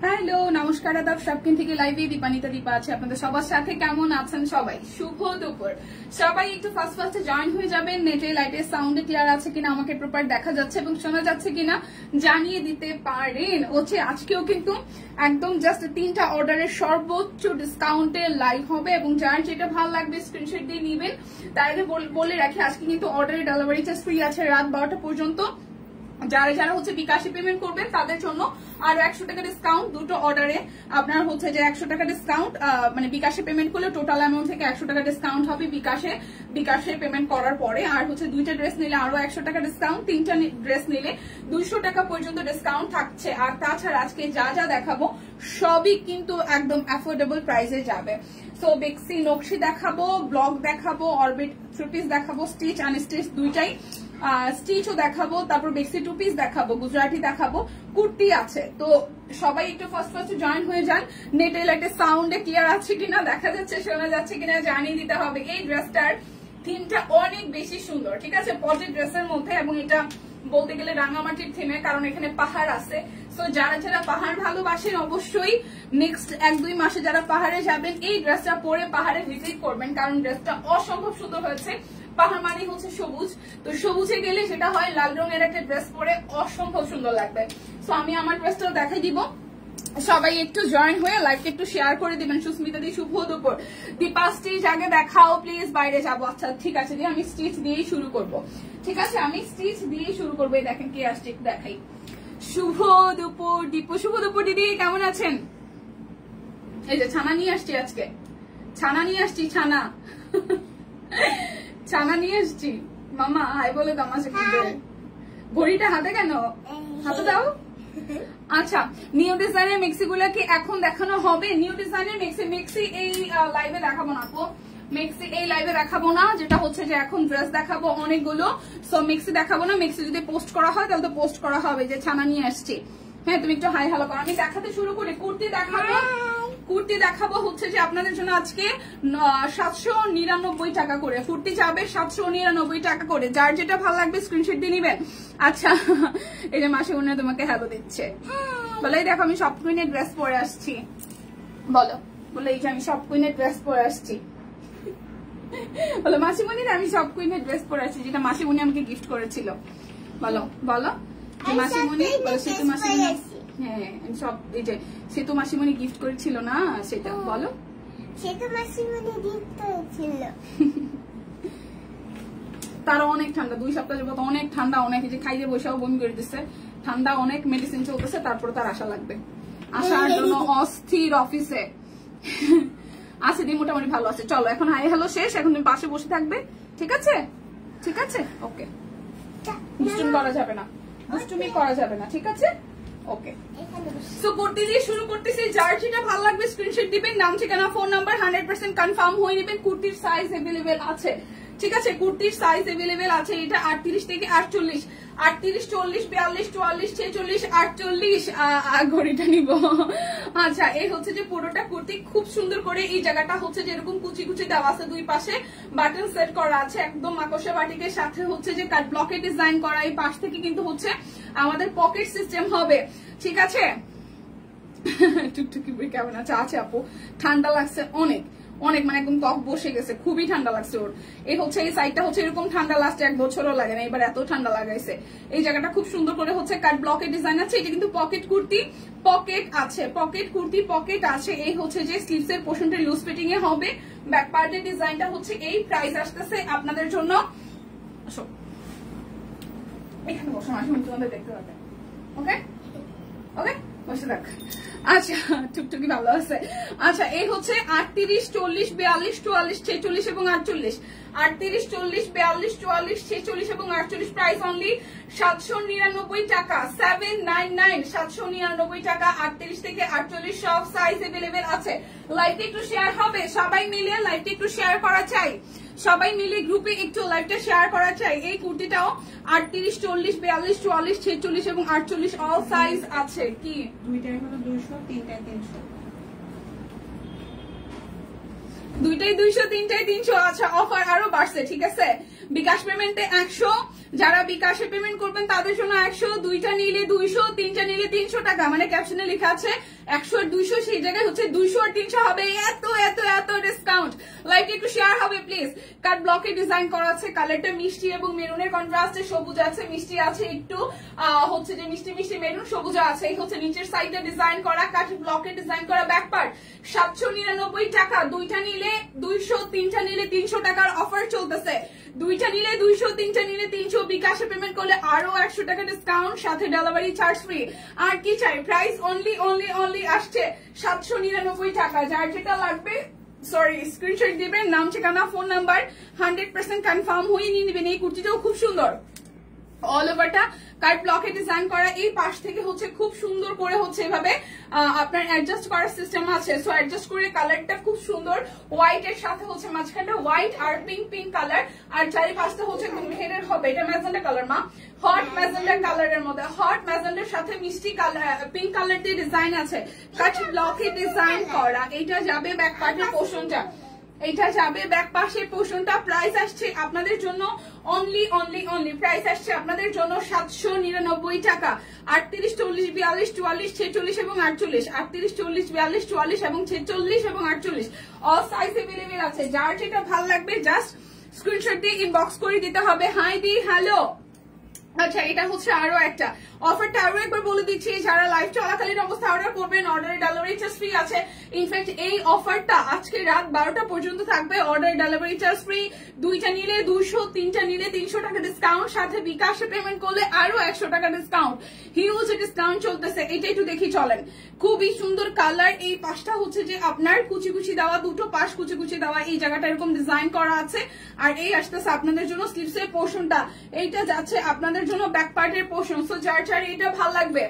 Hello নমস্কার আদাব সবকিন থেকে লাইভে দীপানিতা দীপা আছে আপনাদের সবার সাথে। কেমন আছেন সবাই? শুভ দুপুর। সবাই একটু ফার্স্ট জয়েন হয়ে যাবেন। নেটে লাইটের সাউন্ড ক্লিয়ার আছে কিনা, আমাকে প্রপার দেখা যাচ্ছে এবং শোনা যাচ্ছে কিনা জানিয়ে দিতে পারেন। হচ্ছে আজকেও কিন্তু একদম জাস্ট 3টা অর্ডারের সর্বোচ্চ ডিসকাউন্টের লাইভ হবে এবং যার যেটা ভালো লাগবে স্ক্রিনশট দিয়ে নিবেন। তাই বলে রাখি আজকে কিন্তু অর্ডারের ডেলিভারি চার্জ ফ্রি আছে রাত 12টা পর্যন্ত। যারা যারা হচ্ছে বিকাশে পেমেন্ট করবেন তাদের জন্য আরো 100 টাকা ডিসকাউন্ট। দুটো অর্ডারে আপনার হচ্ছে যে 100 টাকা ডিসকাউন্ট, মানে বিকাশে পেমেন্ট করলে টোটাল অ্যামাউন্ট থেকে 100 টাকা ডিসকাউন্ট হবে বিকাশে পেমেন্ট করার পরে। আর হচ্ছে 2টা ড্রেস নিলে আরো 100 টাকা ডিসকাউন্ট, 3টা ড্রেস নিলে 200 টাকা পর্যন্ত ডিসকাউন্ট থাকছে। আর তাছাড়া আজকে যা যা দেখাবো সবই কিন্তু একদম অ্যাফোর্ডেবল প্রাইসে যাবে। সো বেক্সি নকশি দেখাবো, ব্লক দেখাবো, অরবিট থ্রি পিস দেখাবো, স্টিচ আনস্টিচ দুইটাই, স্টিচও দেখাবো, তারপর বেক্সি টু পিস দেখাবো, গুজরাটি দেখাবো, কুর্তি আছে। তো সবাই একটু ফার্স্ট জয়েন হয়ে যান। নেটে লাইটে সাউন্ডে ক্লিয়ার আছে কিনা, দেখা যাচ্ছে শোনা যাচ্ছে কিনা জানিয়ে দিতে হবে। এই ড্রেসটার থিমটা অনেক বেশি সুন্দর, ঠিক আছে, পটের ড্রেসের মধ্যে, এবং এটা বলতে গেলে রাঙামাটির থিমে, কারণ এখানে পাহাড় আছে। তো যারা যারা পাহাড় ভালোবাসেন অবশ্যই নেক্সট 1-2 মাসে যারা পাহাড়ে যাবেন এই ড্রেসটা পরে পাহাড়ে ভিজিট করবেন, কারণ ড্রেসটা অসম্ভব সুন্দর হয়েছে। পাহাড় মানে হচ্ছে সবুজ, তো সবুজে গেলে সেটা হয় লাল রঙের একটা ড্রেস পরে অসম্ভব সুন্দর লাগবে। তো আমি আমার ড্রেসটাও দেখাই দিব। সবাই একটু জয়েন হয়ে লাইভকে একটু শেয়ার করে দিবেন। সুস্মিতা দি শুভ দুপুর। দীপা স্টিচ আগে দেখাও প্লিজ, বাইরে যাবো। আচ্ছা ঠিক আছে, আমি স্টিচ দিয়েই শুরু করব। ঠিক আছে, আমি স্টিচ দিয়েই শুরু করবো। দেখেন কি আসছে দেখাই। শুভ দুপুর দীপু, শুভ দুপুর দিদি, কেমন আছেন? এই যে ছানা নিয়ে আসছি আজকে, ছানা নিয়ে আসছি, ছানা নিয়ে আসছি। মামা হাই বলে দামাশে ঘড়িটা হাতে কেন? হাতে দাও। আচ্ছা, নিউ ডিজাইনের মেক্সি গুলা কি এখন দেখানো হবে? নিউ ডিজাইনের মেক্সি এই লাইভে দেখাবো না তো, মেক্সি এই লাইভে দেখাবো না, যেটা হচ্ছে যে এখন ড্রেস দেখাবো অনেকগুলো। সো মেক্সি দেখাবো না। মেক্সি যদি পোস্ট করা হয় তাহলে তো পোস্ট করা হবে যে ছানা নিয়ে আসছি। হ্যাঁ, তুমি একটু হাই হ্যালো করো। আমি দেখাতে শুরু করি। কুর্তি দেখাবো হচ্ছে যে আপনাদের জন্য আজকে 799 টাকা করে কুর্তি যাবে, 799 টাকা করে। যার যেটা ভালো লাগবে স্ক্রিনশট দিয়ে নিবেন। আচ্ছা, এই যে মাসি উনি তোমাকে হ্যালো দিচ্ছে। বলে দেখো আমি সব কুইনের ড্রেস পরে আসছি। বলে এই যে আমি সব কুইনের ড্রেস পরে আসছি। বলো মাসিমণি, আমি সব কুইনের ড্রেস পরে আসছি, যেটা মাসিমণি আমাকে গিফট করেছিল। বলো মাসিমণি, বলো সেতু মাসিমণি। হ্যাঁ, আমি সব এই যে সেতু মাসিমণি গিফট করেছিল না, সেটা বলো। সেতু মাসিমণি গিফট করেছিল। তারা অনেক ঠান্ডা, 2 সপ্তাহ যাবত অনেক ঠান্ডা, অনেক যে খাইয়ে বসেও বমি করে দিচ্ছে। ঠান্ডা অনেক, মেডিসিন চলতেছে, তারপর তার আশা লাগবে। আসার জন্য অস্থির অফিসে আছে দি, মোটামুটি ভালো আছে। চলো এখন হাই হ্যালো শেষ, এখন তুমি পাশে বসে থাকবে। ঠিক আছে, ঠিক আছে, ওকে। দুষ্টুমি করা যাবে না, দুষ্টুমি করা যাবে না, ঠিক আছে, ওকে। সো কুর্তি দিয়ে শুরু করতেছি। যার যেটা ভালো লাগবে স্ক্রিনশট দিবেন, নাম ঠিকানা ফোন নাম্বার 100% কনফার্ম হয়ে নেবেন। কুর্তির সাইজ अवेलेबल আছে, ঠিক আছে, কুর্তির সাইজ अवेलेबल আছে। এটা 38 থেকে 48, 38, 40, 42, 44, 46, 48 ঘড়িটা নিব। আচ্ছা, এই হচ্ছে যে পুরোটা কুর্তি খুব সুন্দর করে এই জায়গাটা হচ্ছে যে এরকম কুচি কুচি দেওয়া আছে, 2 পাশে বাটন সেট করা আছে, একদম মাকড়সা বাটিকের সাথে হচ্ছে যে কাট ব্লকে ডিজাইন করা। এই পাশ থেকে কিন্তু হচ্ছে আমাদের পকেট সিস্টেম হবে, ঠিক আছে। টুকটুকি বই কেমন আছে? আছে আপু, ঠান্ডা লাগছে অনেক, মানে একদম ত্বক বসে গেছে, খুবই ঠান্ডা লাগছে ওর। এই হচ্ছে এই সাইডটা হচ্ছে এরকম ঠান্ডা লাস্টে 1 বছরও লাগে না, এবার এত ঠান্ডা লাগাইছে। এই জায়গাটা খুব সুন্দর করে হচ্ছে কাট ব্লকের ডিজাইন আছে। এটা কিন্তু পকেট কুর্তি, পকেট আছে, পকেট কুর্তি পকেট আছে। এই হচ্ছে যে স্লিভস এর পোর্শনটা লুজ ফিটিং এ হবে। ব্যাক পার্টের ডিজাইনটা হচ্ছে এই, প্রাইস আসতেছে আপনাদের জন্য, এখানে বসে মাঝে তোমাদের দেখতে পাবে। ওকে ওকে, বসে থাক। আচ্ছা, টুকটুকি ভালো আছে। আচ্ছা, এই হচ্ছে 38, 40, 42, 44, 46 এবং 48, 38, 40, 42, 44, 46 এবং 48। প্রাইস অনলি 799 টাকা, 799, 799 টাকা। 38 থেকে 48 সব সাইজ अवेलेबल আছে। লাইভটা একটু শেয়ার হবে, সবাই মিলে লাইভটা একটু শেয়ার করা চাই, সবাই মিলে গ্রুপে একটু লাইভটা শেয়ার করা চাই। এই কুর্তিটাও 38, 40, 42, 44, 46 এবং 48 অল সাইজ আছে। কি দুইটাই হলো 200, তিনটাই 300, দুইটাই 200, তিনটাই 300। আচ্ছা, অফার আরো বাড়ছে, ঠিক আছে। বিকাশ পেমেন্টে 100, যারা বিকাশে পেমেন্ট করবেন তাদের জন্য 100, 2টা নিলে 200, 3টা নিলে 300। 300 টাকা, মানে ক্যাপশনে লেখা আছে 100 আর 200, সেই জায়গায় হচ্ছে 200 আর 300 হবে। এত এত এত ডিসকাউন্ট। লাইভটা একটু শেয়ার হবে প্লিজ। কাট ব্লকে ডিজাইন করা আছে, কালারটা মিষ্টি এবং মেরুনের কন্ট্রাস্টে, সবুজ আছে, মিষ্টি আছে, একটু হচ্ছে যে মিষ্টি মিষ্টি মেরুন, সবুজ আছে। এই হচ্ছে নিচের সাইডে ডিজাইন করা, কাট ব্লকে ডিজাইন করা ব্যাক পার্ট। 799 টাকা, দুইটা নিলে 200, তিনটা নিলে 300 টাকার অফার চলতেছে। দুইটা নিলে 200, তিনটা নিলে 300, বিকাশে পেমেন্ট করলে আরো 100 টাকা ডিসকাউন্ট, সাথে ডেলিভারি চার্জ ফ্রি। আর কি চাই? প্রাইস অনলি অনলি অনলি আসছে 799 টাকা। যার যেটা লাগবে সরি স্ক্রিনশট দিবেন, নাম ঠিকানা ফোন নাম্বার 100% কনফার্ম হয়ে নিয়ে নেবেন। এই কুর্তিটাও খুব সুন্দর, অল ওভারটা কাট ব্লকে ডিজাইন করা। এই পাশ থেকে হচ্ছে খুব সুন্দর করে হচ্ছে এভাবে আপনার অ্যাডজাস্ট করার সিস্টেম আছে, সো অ্যাডজাস্ট করে কালারটা খুব সুন্দর, হোয়াইট এর সাথে হচ্ছে মাঝখানটা হোয়াইট আর পিঙ্ক পিঙ্ক কালার, আর চারিপাশটা হচ্ছে একদম ঘেরের হবে। এটা ম্যাজেন্ডা কালার মা, হট ম্যাজেন্ডা কালারের মধ্যে, হট ম্যাজেন্ডার সাথে মিষ্টি কালার পিঙ্ক কালার দিয়ে ডিজাইন আছে, কাট ব্লকে ডিজাইন করা। এইটা যাবে ব্যাক পার্টের পোর্শনটা, এটা যাবে ব্যাক পাশের পোর্শনটা। প্রাইস আসছে আপনাদের জন্য অনলি অনলি অনলি, প্রাইস আসছে আপনাদের জন্য 799 টাকা। 38, 40, 42, 44, 46 এবং 48, 38, 40, 42, 44 এবং 46 এবং 48, অল সাইজ अवेलेबल আছে। যার যেটা ভালো লাগবে জাস্ট স্ক্রিনশট দিয়ে ইনবক্স করে দিতে হবে। হাই দি হ্যালো। আচ্ছা, এটা হচ্ছে আরো একটা অফারটা আরো একবার বলে দিচ্ছি, যারা লাইভ চলাকালীন অবস্থা অর্ডার করবেন অর্ডারের ডেলিভারি চার্জ ফ্রি আছে। ইনফ্যাক্ট এই অফারটা আজকে রাত 12টা পর্যন্ত থাকবে, অর্ডারের ডেলিভারি চার্জ ফ্রি। দুইটা নিলে 200, তিনটা নিলে 300 টাকা ডিসকাউন্ট, সাথে বিকাশে পেমেন্ট করলে আরো 100 টাকা ডিসকাউন্ট, হিউজ ডিসকাউন্ট চলতেছে। এটা একটু দেখি চলেন, খুবই সুন্দর কালার। এই পাশটা হচ্ছে যে আপনার কুচি কুচি দেওয়া, দুটো পাশ কুচি কুচি দেওয়া, এই জায়গাটা এরকম ডিজাইন করা আছে। আর এই আসতেছে আপনাদের জন্য স্লিভসের পোর্শনটা, এইটা যাচ্ছে আপনাদের জন্য ব্যাক পার্টের পোর্শন। সো যার যার এটা ভাল লাগবে,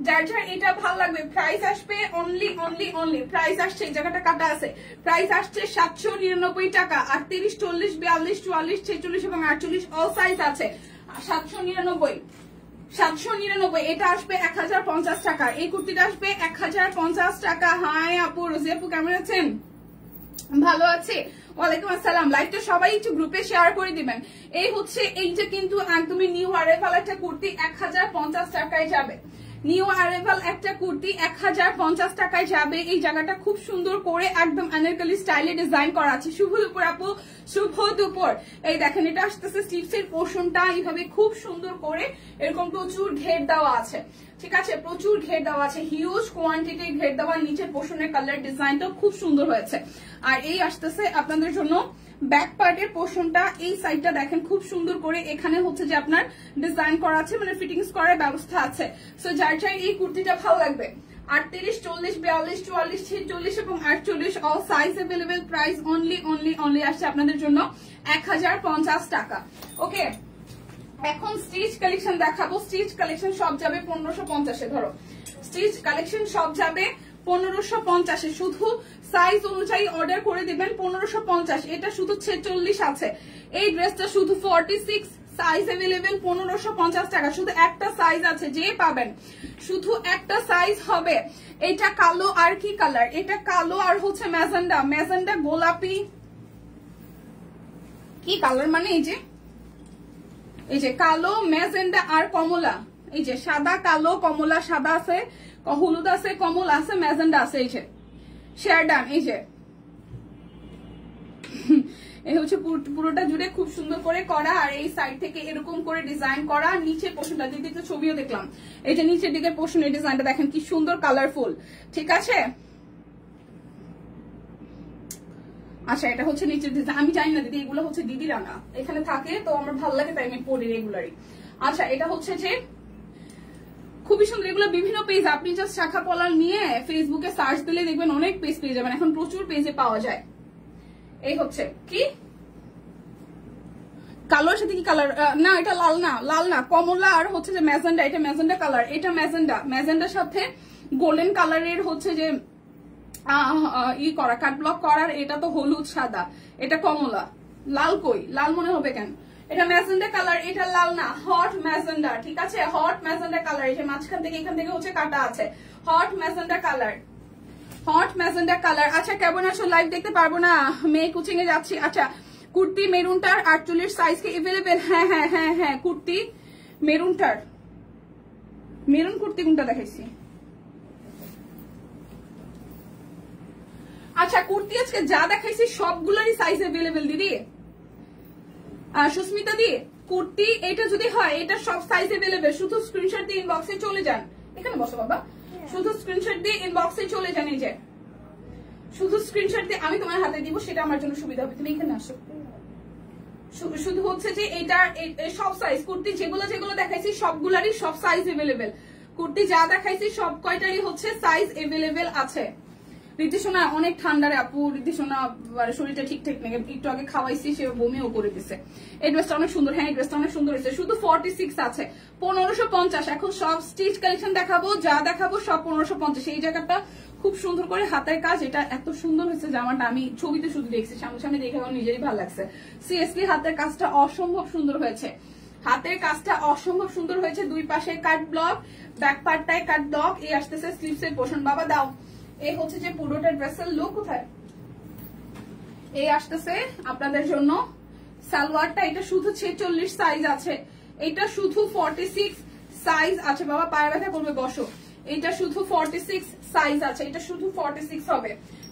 যার যার এটা ভাল লাগবে, প্রাইস আসবে অনলি অনলি অনলি, প্রাইস আসছে এই জায়গাটা কাটা আছে, প্রাইস আসছে 799 টাকা। 38, 40, 42, 44, 46 এবং 48, অল সাইজ আছে। 799, এটা আসবে 1050 টাকা। এই কুর্তিটা আসবে 1050 টাকা। হাই আপু, রোজি আপু কেমন আছেন? ভালো আছে, ওয়ালাইকুম আসসালাম। লাইভটা সবাই একটু গ্রুপে শেয়ার করে দিবেন। এই হচ্ছে এইটা কিন্তু একদমই নিউ অ্যারাইভাল একটা কুর্তি, 1050 টাকায় যাবে। নিউ অ্যারাইভাল একটা কুর্তি 1050 টাকায় যাবে। এই জায়গাটা খুব সুন্দর করে একদম আনারকলি স্টাইলে ডিজাইন করা আছে। শুভ দুপুর আপু, শুভ দুপুর। এই দেখেন, এটা আসতেছে স্লিভসের পোর্শনটা, এইভাবে খুব সুন্দর করে এরকম প্রচুর ঘের দেওয়া আছে, ঠিক আছে, প্রচুর ঘের দেওয়া আছে, হিউজ কোয়ান্টিটির ঘের দেওয়া। নিচের পোর্শনের কালার ডিজাইনটা খুব সুন্দর হয়েছে। আর এই আসতেছে আপনাদের জন্য ব্যাক পার্টের পোর্শনটা, এই সাইডটা দেখেন খুব সুন্দর করে এখানে হচ্ছে যে আপনার ডিজাইন করা আছে, মানে ফিটিংস করার ব্যবস্থা আছে। সো যার যার এই কুর্তিটা ভালো লাগবে, 38, 40, 42, 44, 46 এবং 48, all size available. Price only only only আসছে আপনাদের জন্য 1050 টাকা। ওকে, এখন স্টিচ কালেকশন দেখাবো। স্টিচ কালেকশন সব যাবে 1550 এ, ধরো স্টিচ কালেকশন সব যাবে 1550 এ। শুধু সাইজ অনুযায়ী অর্ডার করে দিবেন 1550। এটা শুধু 46 আছে, এই ড্রেসটা শুধু 46, সাইজ अवेलेबल 1550 টাকা। শুধু একটা সাইজ আছে, যে পাবেন শুধু একটা সাইজ হবে। এটা কালো আর কি কালার? এটা কালো আর হচ্ছে ম্যাজেন্ডা, ম্যাজেন্ডা গোলাপি কি কালার, মানে এই যে কালো ম্যাজেন্ডা আর কমলা, এই যে সাদা কালো কমলা, সাদা আছে, হলুদ আছে, কমলা আছে, ম্যাজেন্ডা আছে, এই যে শেয়ারডান। এই যে এই হচ্ছে পুরোটা জুড়ে খুব সুন্দর করে করা, আর এই সাইড থেকে এরকম করে ডিজাইন করা। নিচের পোর্শনটা দিদি তো ছবিও দেখলাম, এই যে নিচের দিকের পোর্শনের ডিজাইনটা দেখেন কি সুন্দর কালারফুল, ঠিক আছে। আচ্ছা, এটা হচ্ছে নিচের ডিজাইন। আমি জানি না দিদি, এগুলো হচ্ছে দিদিরা না, এখানে থাকে তো আমার ভালো লাগে তাই আমি পড়ি রেগুলারই। আচ্ছা, এটা হচ্ছে যে খুবই সুন্দর। এগুলো বিভিন্ন পেজ, আপনি জাস্ট শাখা পলাল নিয়ে ফেসবুকে সার্চ দিলে দেখবেন অনেক পেজ পেয়ে যাবেন, এখন প্রচুর পেজে পাওয়া যায়। এই হচ্ছে কি কালোর সাথে কি কালার, না এটা লাল না, লাল না, কমলা আর হচ্ছে যে ম্যাজেন্ডা, এটা ম্যাজেন্ডা কালার, এটা ম্যাজেন্ডা, ম্যাজেন্ডার সাথে গোল্ডেন কালারের হচ্ছে যে ই করা, কাট ব্লক করার। এটা তো হলুদ সাদা, এটা কমলা, লাল কই, লাল মনে হবে কেন? এটা ম্যাজেন্ডা কালার, এটা লাল না, হট ম্যাজেন্ডা, ঠিক আছে, হট ম্যাজেন্ডা কালার। এই যে মাঝখান থেকে এখান থেকে হচ্ছে কাটা আছে, hot magenta colour, hot magenta colour. আচ্ছা, কেমন আছো? লাইভ দেখতে পারবো না, মেয়ে কোচিং এ যাচ্ছি। আচ্ছা, কুর্তি মেরুনটার 48 সাইজ কি अवेलेबल? হ্যাঁ হ্যাঁ হ্যাঁ হ্যাঁ, কুর্তি মেরুনটার, মেরুন কুর্তি কোনটা দেখাইছি? আচ্ছা কুর্তি আজকে যা দেখাইছি সবগুলোরই সাইজ অ্যাভেলেবেল দিদি। সুস্মিতা দি কুর্তি এটা যদি হয় এটা সব সাইজ অ্যাভেলেবেল, শুধু স্ক্রিনশট দিয়ে ইনবক্সে চলে যান। এখানে বসো বাবা, শুধু স্ক্রিনশট দিয়ে ইনবক্সে চলে যান। এই যে শুধু স্ক্রিনশট দিয়ে আমি তোমার হাতে দিব, সেটা আমার জন্য সুবিধা হবে। তুমি এখানে আসো। শুধু হচ্ছে যে এটা সব সাইজ কুর্তি যেগুলো যেগুলো দেখাইছি সবগুলারই সব সাইজ অ্যাভেলেবেল। কুর্তি যা দেখাইছি সব কয়টারই হচ্ছে সাইজ অ্যাভেলেবেল আছে। ঋদ্ধি সোনা অনেক ঠান্ডা রে আপু, ঋদ্ধি সোনা শরীরটা ঠিকঠাক নেই, একটু আগে খাওয়াইছি সে বমিও করে দিছে। এই ড্রেসটা অনেক সুন্দর, হ্যাঁ এই ড্রেসটা অনেক সুন্দর হয়েছে। শুধু 46 আছে, 1550। এখন সব স্টিচ কালেকশন দেখাবো, যা দেখাবো সব 1550। এই জায়গাটা খুব সুন্দর করে হাতের কাজ, এটা এত সুন্দর হয়েছে জামাটা, আমি ছবিতে শুধু দেখছি, সামনে দেখে আমার নিজেরই ভালো লাগছে। সিরিয়াসলি হাতের কাজটা অসম্ভব সুন্দর হয়েছে, হাতের কাজটা অসম্ভব সুন্দর হয়েছে। দুই পাশে কাট ব্লক, ব্যাক পার্টটায় কাট ব্লক, এই আসতেছে স্লিভসের পোর্শন। বাবা দাও, এই হচ্ছে যে পুরোটা ড্রেসের লুক। কোথায় এই আসতেছে আপনাদের জন্য সালোয়ারটা, এটা শুধু 46 সাইজ আছে, এটা শুধু 46 সাইজ আছে। বাবা পায়ে ব্যথা করবে, বসো। এটা শুধু 46 সাইজ আছে, এটা শুধু 46 হবে,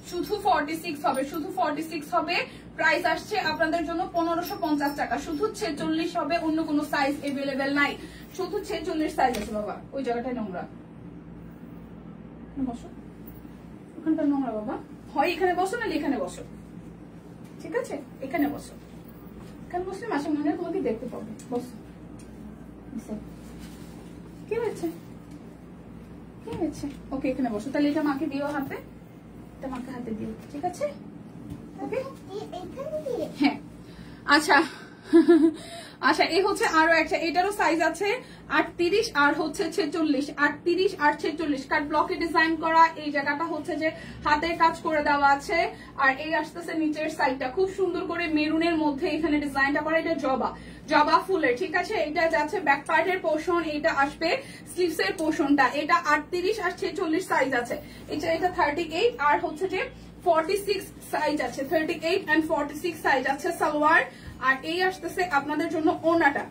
শুধু 46 হবে, শুধু 46 হবে। প্রাইস আসছে আপনাদের জন্য 1550 টাকা। শুধু 46 হবে, অন্য কোনো সাইজ এভেলেবেল নাই, শুধু 46 সাইজ আছে। বাবা ওই জায়গাটায় নোংরা, বসো ওখানটা নোংরা বাবা, হয় এখানে বসো না এখানে বসো, ঠিক আছে এখানে বসো। এখানে বসলে মাসে মনে হয় তোমাকে দেখতে পাবে, বসো। কি হয়েছে কি হয়েছে? ওকে এখানে বসো। তাহলে এটা মাকে দিও হাতে, এটা মাকে হাতে দিও, ঠিক আছে ওকে হ্যাঁ। আচ্ছা আচ্ছা এই হচ্ছে আরো একটা, এটারও সাইজ আছে 38 আর হচ্ছে 46, 38 আর 46। কাট ব্লকে ডিজাইন করা, এই জায়গাটা হচ্ছে যে হাতের কাজ করে দেওয়া আছে। আর এই আসতেছে নিচের সাইডটা খুব সুন্দর করে মেরুনের মধ্যে এখানে ডিজাইনটা করা, এটা জবা ফুলের, ঠিক আছে। এটা যাচ্ছে ব্যাক পার্টের পোর্শন, এটা আসবে স্লিভস এর পোর্শনটা। এটা 38 আর 46 সাইজ আছে, এটা 38 আর হচ্ছে যে 46 সাইজ আছে, 38 and 46 সাইজ আছে সালোয়ার। আর এই আসতেছে আপনাদের জন্য ওড়নাটা,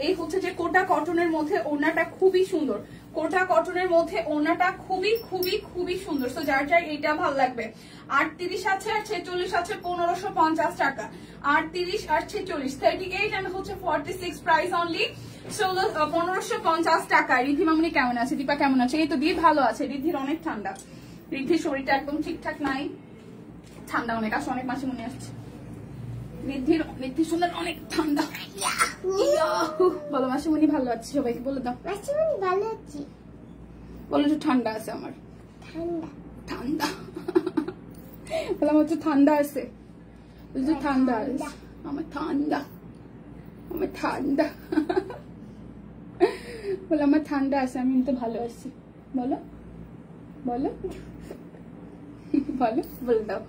এই হচ্ছে যে কোটা কটনের মধ্যে ওড়নাটা খুবই সুন্দর, কোটা কটনের মধ্যে ওড়নাটা খুবই খুবই খুবই সুন্দর। তো যার যার এটা ভালো লাগবে। 38 আছে আর 46 আছে 1550 টাকা, 38 আর 46, 38 and হচ্ছে 46, প্রাইস অনলি 1550 টাকা। রিদ্ধি মামুনি কেমন আছে? দীপা কেমন আছে? এই তো দিয়ে ভালো আছে। রিদ্ধির অনেক ঠান্ডা, রিদ্ধির শরীরটা একদম ঠিকঠাক নাই, ঠান্ডা অনেক আসে, অনেক মাসি মনে আসছে। রিদ্ধি শুনলেন অনেক ঠান্ডা। বলো মাসিমণি ভালো আছে? সবাইকে বলে দাও মাসিমণি ভালো আছি। বলো যে ঠান্ডা আছে আমার, ঠান্ডা ঠান্ডা বলো আমার তো ঠান্ডা আছে, বলছো ঠান্ডা আছে আমার, ঠান্ডা আমার, ঠান্ডা বলো আমার ঠান্ডা আছে, আমি তো ভালো আছি। বলো বলো বলো বলে দাও।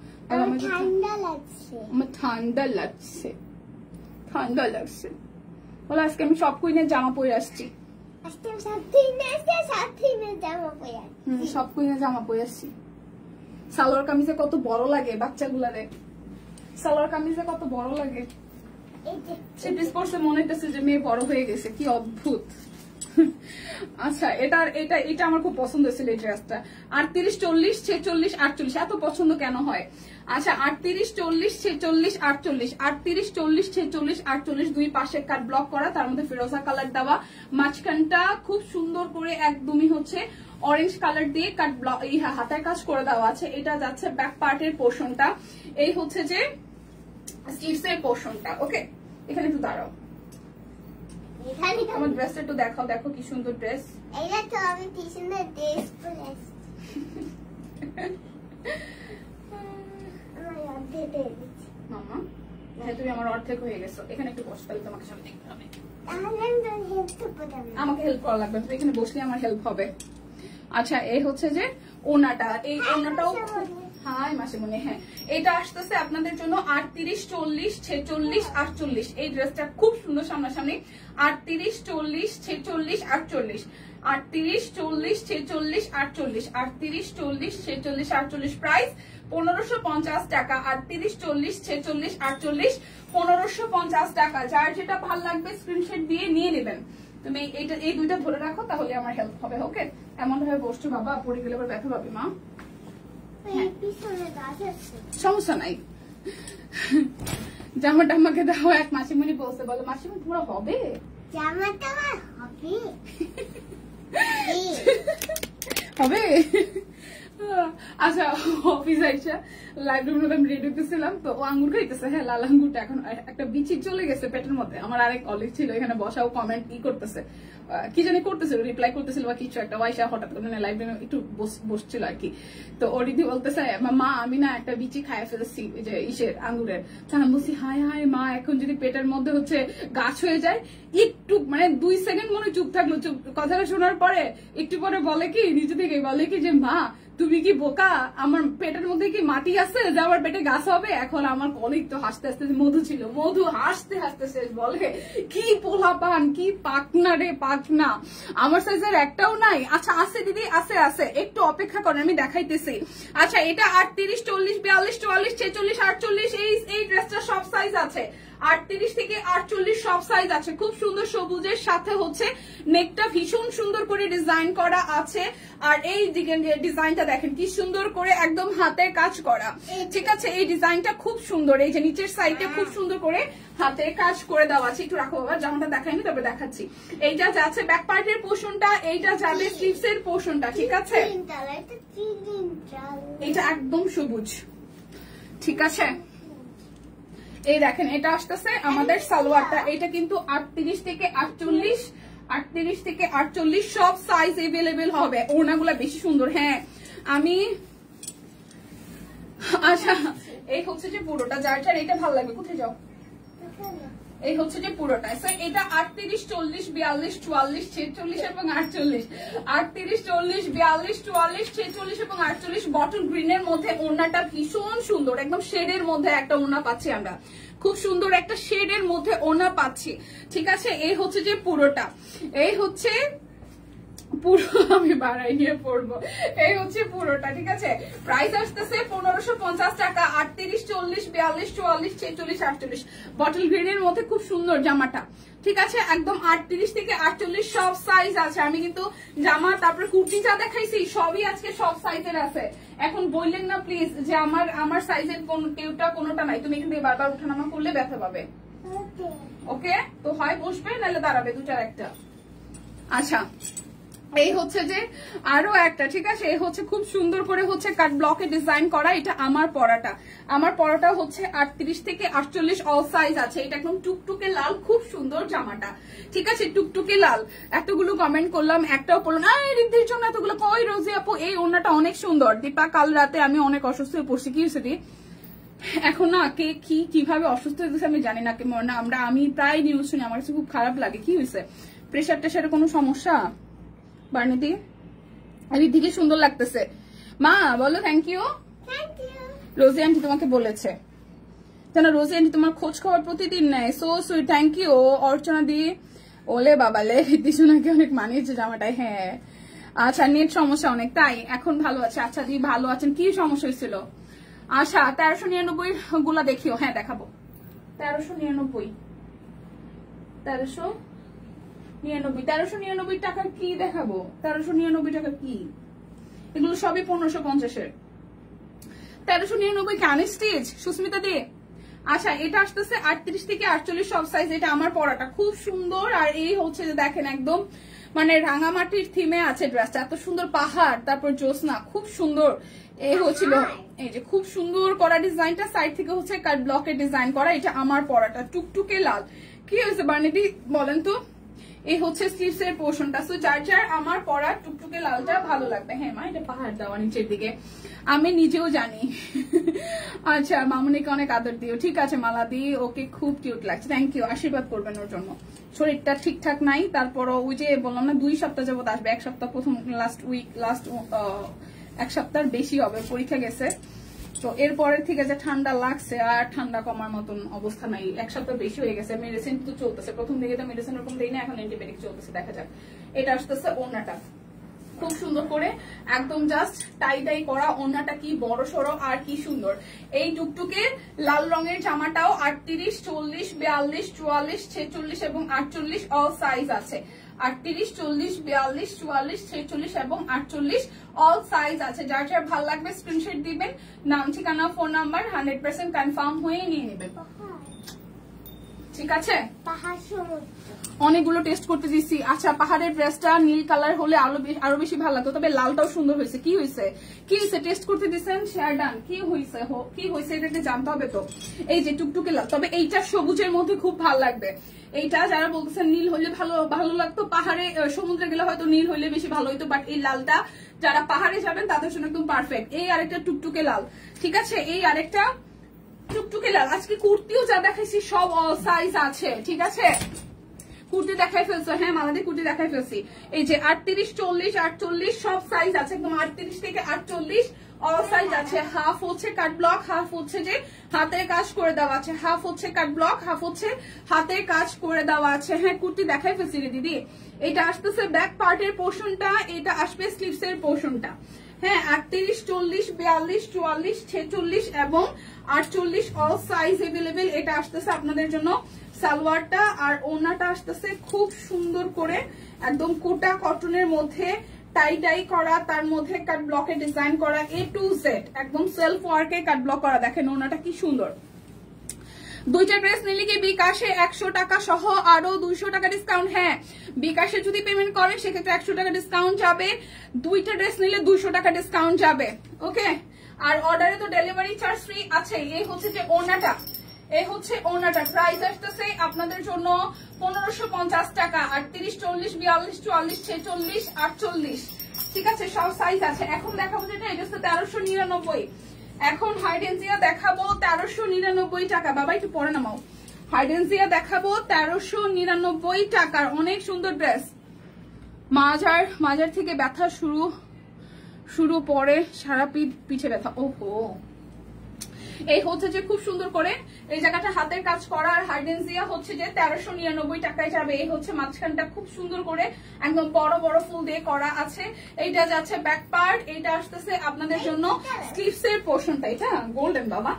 আমার ঠান্ডা লাগছে, আমার ঠান্ডা লাগছে, ঠান্ডা লাগছে। বলো আজকে আমি সব কুইনের জামা পরে আসছি, সব কুইনের জামা পরে আসছি। সালোয়ার কামিজে কত বড় লাগে বাচ্চাগুলারে, সালোয়ার কামিজে কত বড় লাগে। সে ড্রেস পরছে মনে হইতেছে যে মেয়ে বড় হয়ে গেছে, কি অদ্ভুত। আচ্ছা এটা আমার খুব পছন্দ ছিল এই ড্রেসটা। 38, 40, 46, 48 এত পছন্দ কেন হয়? আচ্ছা 38, 40, 46, 48, 38, 40, 46, 48 দুই পাশে কাট ব্লক করা, তার মধ্যে ফিরোজা কালার দেওয়া, মাঝখানটা খুব সুন্দর করে একদমই হচ্ছে অরেঞ্জ কালার দিয়ে কাট ব্লক, এই হাতের কাজ করে দেওয়া আছে। এটা যাচ্ছে ব্যাক পার্টের পোর্শনটা, এই হচ্ছে যে স্লিভস এর পোর্শনটা। ওকে এখানে একটু দাঁড়াও, আমার ড্রেসটা একটু দেখাও, দেখো কি সুন্দর ড্রেস। এটা তো আমি কি সুন্দর ড্রেস পরে আসছি। আমার অর্ধেক হয়ে গেছে মামা, হ্যাঁ তুমি আমার অর্ধেক হয়ে গেছো। এখানে একটু বসতে হবে, তোমাকে সব দেখতে হবে। আমাকে হেল্প করা লাগবে, তুমি এখানে বসলে আমার হেল্প হবে। আচ্ছা এই হচ্ছে যে ওনাটা, এই ওনাটাও হাই মাসিমণি, হ্যাঁ এটা আসতেছে আপনাদের জন্য 38, 40, 46, 48। এই ড্রেসটা খুব সুন্দর সামনাসামনি। 38, 40, 46, 48, 38, 40, 46, 48, 38, 40, 46, 48। প্রাইস 1550 টাকা। 38, 40, 46, 48, 1550 টাকা। যার যেটা ভালো লাগবে স্ক্রিনশট দিয়ে নিয়ে নেবেন। তুমি এই দুইটা ধরে রাখো, তাহলে আমার হেল্প হবে। ওকে এমন ভাবে বসছো বাবা, পড়ে গেলে আবার ব্যথা পাবে মা। সমস্যা নাই, জামাটা আমাকে দাও। এক মাসিমণি বলতে বলো, মাসিমণি তোমরা হবে জামাটা হবে হবে। আচ্ছা অফিস আইসা লাইব্রেরির মধ্যে রেডি হতেছিলাম, তো ও আঙ্গুর খাইতেছে। হ্যাঁ, লাল আঙ্গুরটা এখন একটা বিচি চলে গেছে পেটের মধ্যে। আমার আরেক কলিগ ছিল এখানে বসাও, কমেন্ট কি করতেছে, কি জানি করতেছিল, রিপ্লাই করতেছিল বা কিছু একটা। ওয়াইসা হঠাৎ করে লাইব্রেরি একটু বসছিল আর কি। তো ও দিদি বলতেছে, মা আমি না একটা বিচি খাই ফেলেছি যে ইসের আঙ্গুরের। আমি বলছি হায় হায় মা, এখন যদি পেটের মধ্যে হচ্ছে গাছ হয়ে যায়। একটু মানে 2 সেকেন্ড মনে চুপ থাকলো, চুপ কথাটা শোনার পরে একটু পরে বলে কি, নিজে থেকে বলে কি যে মা তুমি কি বোকা, আমার পেটের মধ্যে কি মাটি আছে যে আমার পেটে গাছ হবে? এখন আমার কলিগ তো হাসতে হাসতে, মধু ছিল, মধু হাসতে হাসতে শেষ, বলে কি পোলা পান, কি পাকনা রে পাকনা, আমার সাইজের একটাও নাই। আচ্ছা আছে দিদি, আছে আছে, একটু অপেক্ষা করেন আমি দেখাইতেছি। আচ্ছা এটা 38, 40, 42, 44, 46, 48 এই ড্রেসটা সব সাইজ আছে। 38 থেকে 48 সব সাইজ আছে। খুব সুন্দর সবুজের সাথে হচ্ছে নেকটা ভীষণ সুন্দর করে ডিজাইন করা আছে। আর এই ডিজাইনটা দেখেন কি সুন্দর করে একদম হাতের কাজ করা, ঠিক আছে? এই ডিজাইনটা খুব সুন্দর, এই যে নিচের সাইডে খুব সুন্দর করে হাতের কাজ করে দেওয়া আছে। একটু রাখো বাবা, জামাটা দেখাইনি তবে দেখাচ্ছি। এইটা যাচ্ছে ব্যাক পার্টের পোর্শনটা, এইটা যাবে স্লিভস এর পোর্শনটা, ঠিক আছে? এটা একদম সবুজ, ঠিক আছে? এই দেখেন এটা আসতেছে আমাদের সালোয়ারটা, এটা কিন্তু 38 থেকে 48, 38 থেকে 48 সব সাইজ এভেলেবেল হবে। ওড়নাগুলো বেশি সুন্দর। হ্যাঁ আমি আচ্ছা এই হচ্ছে যে পুরোটা, যার যার এটা ভালো লাগবে। কোথায় যাও? এই হচ্ছে যে পুরোটা। এটা 38, 40, 42, 44, 46 এবং 48, 38, 40, 42, 44, 46 এবং 48 বটল গ্রিনের মধ্যে। ওড়নাটা ভীষণ সুন্দর, একদম শেডের মধ্যে একটা ওড়না পাচ্ছি আমরা, খুব সুন্দর একটা শেডের মধ্যে ওড়না পাচ্ছি, ঠিক আছে? এই হচ্ছে যে পুরোটা, এই হচ্ছে পুরো, আমি বাড়াই নিয়ে পড়বো, এই হচ্ছে পুরোটা, ঠিক আছে? প্রাইস আসতেছে 1550 টাকা। 38, 40, 42, 44, 46, 48 বটল গ্রিনের মধ্যে খুব সুন্দর জামাটা, ঠিক আছে? একদম 38 থেকে 48 সব সাইজ আছে। আমি কিন্তু জামা তারপরে কুর্তি যা দেখাইছি সবই আজকে সব সাইজের আছে। এখন বললেন না প্লিজ যে আমার সাইজের কোনোটা নাই। তুমি এখান থেকে বারবার উঠানামা করলে ব্যথা পাবে, ওকে? তো হয় বসবে নাহলে দাঁড়াবে, দুটার একটা। আচ্ছা এই হচ্ছে যে আরো একটা, ঠিক আছে? এই হচ্ছে খুব সুন্দর করে হচ্ছে কাট ব্লকে ডিজাইন করা। এটা আমার পরাটা হচ্ছে 38 থেকে 48 অল সাইজ আছে। এটা একদম টুকটুকে লাল, খুব সুন্দর জামাটা, ঠিক আছে? টুকটুকে লাল। এতগুলো কমেন্ট করলাম, একটাও পড়লো না রিদ্ধির জন্য এতগুলো। কই রোজি আপু, এই ওড়নাটা অনেক সুন্দর। দীপা কাল রাতে আমি অনেক অসুস্থ হয়ে পড়ছি। কি হয়েছে দি? এখন না কে কিভাবে অসুস্থ হয়েছে আমি জানি না, আমি প্রায় নিউজ শুনি, আমার কাছে খুব খারাপ লাগে। কি হয়েছে? প্রেশার টেশারের কোনো সমস্যা? বার্নিদি রিদ্ধিকে সুন্দর লাগতেছে। মা বলো থ্যাংক ইউ। রোজি আন্টি তোমাকে বলেছে, যেন রোজি আন্টি তোমার খোঁজ খবর প্রতিদিন নেয়। So sweet, thank you. Archana di, ওলে বাবালে রিদ্ধি সোনাকে অনেক মানিয়েছে জামাটায়। হ্যাঁ আচ্ছা, নেট সমস্যা অনেক, তাই এখন ভালো আছে। আচ্ছা দি ভালো আছেন, কি সমস্যা হয়েছিল? আচ্ছা 1399 গুলা দেখিও। হ্যাঁ দেখাবো। 1399 টাকা কি দেখাবো? 1399 টাকা কি? এগুলো সবই 1550-এর। 1399 কানে স্টিচ সুস্মিতা দে। আচ্ছা এটা আসতেছে 38 থেকে 48 সব সাইজ। এটা আমার পরাটা খুব সুন্দর। আর এই হচ্ছে যে দেখেন একদম মানে রাঙামাটির থিমে আছে ড্রেসটা, এত সুন্দর পাহাড়, তারপর জ্যোৎস্না, খুব সুন্দর। এই হচ্ছিল এই যে খুব সুন্দর করা ডিজাইনটা, সাইড থেকে হচ্ছে কাট ব্লকের ডিজাইন করা। এটা আমার পরাটা টুকটুকে লাল। কি হয়েছে বার্নিদি বলেন তো? এই হচ্ছে স্লিভস এর পোর্শনটা। সো যার যার আমার পরা টুকটুকে লালটা ভালো লাগবে। হ্যাঁ মা এটা পাহাড় দেওয়া নিচের দিকে, আমি নিজেও জানি। আচ্ছা মামুনিকে অনেক আদর দিও, ঠিক আছে মালা দি, ওকে খুব কিউট লাগছে। থ্যাংক ইউ, আশীর্বাদ করবেন ওর জন্য। শরীরটা ঠিকঠাক নাই, তারপরও ওই যে বললাম না 2 সপ্তাহ যাবত আসবে। 1 সপ্তাহ প্রথম লাস্ট 1 সপ্তাহের বেশি হবে, পরীক্ষা গেছে। তো এরপরের থেকে যে ঠান্ডা লাগছে আর ঠান্ডা কমার মতন অবস্থা নাই। 1 সপ্তাহ বেশি হয়ে গেছে। মেডিসিন তো চলতেছে, প্রথম দিকে তো মেডিসিন ওরকম দেই না, এখন অ্যান্টিবায়োটিক চলতেছে। দেখা যাক। এটা আসতেছে ওড়নাটা খুব সুন্দর করে একদম জাস্ট টাই টাই করা। ওড়নাটা কি বড় সড়ো আর কি সুন্দর। এই টুকটুকে লাল রঙের জামাটাও 38, 40, 42, 44, 46 এবং 48 অল সাইজ আছে। 38, 40, 42, 44, 46 এবং 48 অল সাইজ আছে। যার যার ভালো লাগবে স্ক্রিনশট দিবেন, নাম ঠিকানা ফোন নাম্বার 100% কনফার্ম হয়ে নিয়ে নেবেন, ঠিক আছে? পাহাড় সমুদ্র অনেকগুলো টেস্ট করতে দিচ্ছি। আচ্ছা, পাহাড়ের ড্রেসটা নীল কালার হলে আরো বেশি ভালো লাগতো, তবে লালটাও সুন্দর হয়েছে। কি হয়েছে টেস্ট করতে দিচ্ছেন, শেয়ার ডান। কি হয়েছে এটাকে জানতে হবে তো। এই যে টুকটুকে লাল, তবে এইটা সবুজের মধ্যে খুব ভালো লাগবে। এইটা যারা বলতেছেন নীল হলে ভালো লাগতো, পাহাড়ে সমুদ্রে গেলে হয়তো নীল হলে বেশি ভালো হইতো, বাট এই লালটা যারা পাহাড়ে যাবেন তাদের জন্য একদম পারফেক্ট। এই আরেকটা টুকটুকে লাল, ঠিক আছে? এই আরেকটা টুকটুকে লাল। আজকে কুর্তিও যা দেখাইছি সব অল সাইজ আছে, ঠিক আছে? কুর্তি দেখাই ফেলছো, হ্যাঁ মালাদি কুর্তি দেখাই ফেলছি। এই যে 38, 40, 48 সব সাইজ আছে, একদম 38 থেকে 48 অল সাইজ আছে। হাফ হচ্ছে কাট ব্লক, হাফ হচ্ছে যে হাতের কাজ করে দেওয়া আছে। হাফ হচ্ছে কাট ব্লক, হাফ হচ্ছে হাতের কাজ করে দেওয়া আছে। হ্যাঁ কুর্তি দেখাই ফেলছি রে দিদি। এটা আসতেছে ব্যাক পার্টের পোর্শনটা, এটা আসবে স্লিভস এর পোর্শনটা। হ্যাঁ 38, 40, 42, 44, 46 এবং 48 অল সাইজ এভেলেবেল। এটা আসতেছে আপনাদের জন্য সালোয়ারটা, আর ওনাটা আসতেছে খুব সুন্দর করে একদম কোটা কটনের মধ্যে টাই করা, তার মধ্যে কাট ব্লকে ডিজাইন করা, A to Z একদম সেলফ ওয়ার্কে কাট ব্লক করা। দেখেন ওনাটা কি সুন্দর। দুইটা ড্রেস নিলে কি বিকাশে 100 টাকা সহ আরো 200 টাকা ডিসকাউন্ট। হ্যাঁ বিকাশে যদি পেমেন্ট করেন সেক্ষেত্রে 100 টাকা ডিসকাউন্ট যাবে, দুইটা ড্রেস নিলে 200 টাকা ডিসকাউন্ট যাবে, ওকে? আর অর্ডারে তো ডেলিভারি চার্জ ফ্রি আছে। এই হচ্ছে যে ওনাটা, প্রাইস আসতেছে আপনাদের জন্য 1550 টাকা। 38, 40, 42, 44, 46, 48, ঠিক আছে? সব সাইজ আছে। এখন দেখাবো যেটা, এটা হচ্ছে 1399। এখন হাইডেনজিয়া দেখাবো 1399 টাকা। বাবা একটু পরে নামাও। হাইডেনজিয়া দেখাবো 1399 টাকার অনেক সুন্দর ড্রেস। মাজার থেকে ব্যথা শুরু পরে সারা পিঠে ব্যথা। ওহো, এই হচ্ছে যে খুব সুন্দর করে এই জায়গাটা হাতের কাজ করা, আর হাইডেনজিয়া হচ্ছে যে 1399 টাকায় যাবে। এই হচ্ছে মাঝখানটা খুব সুন্দর করে একদম বড় বড় ফুল দিয়ে করা আছে। এইটা যাচ্ছে ব্যাক পার্ট, এইটা আসতেছে আপনাদের জন্য স্লিভস এর পোর্শনটা। এটা গোল্ডেন বাবা।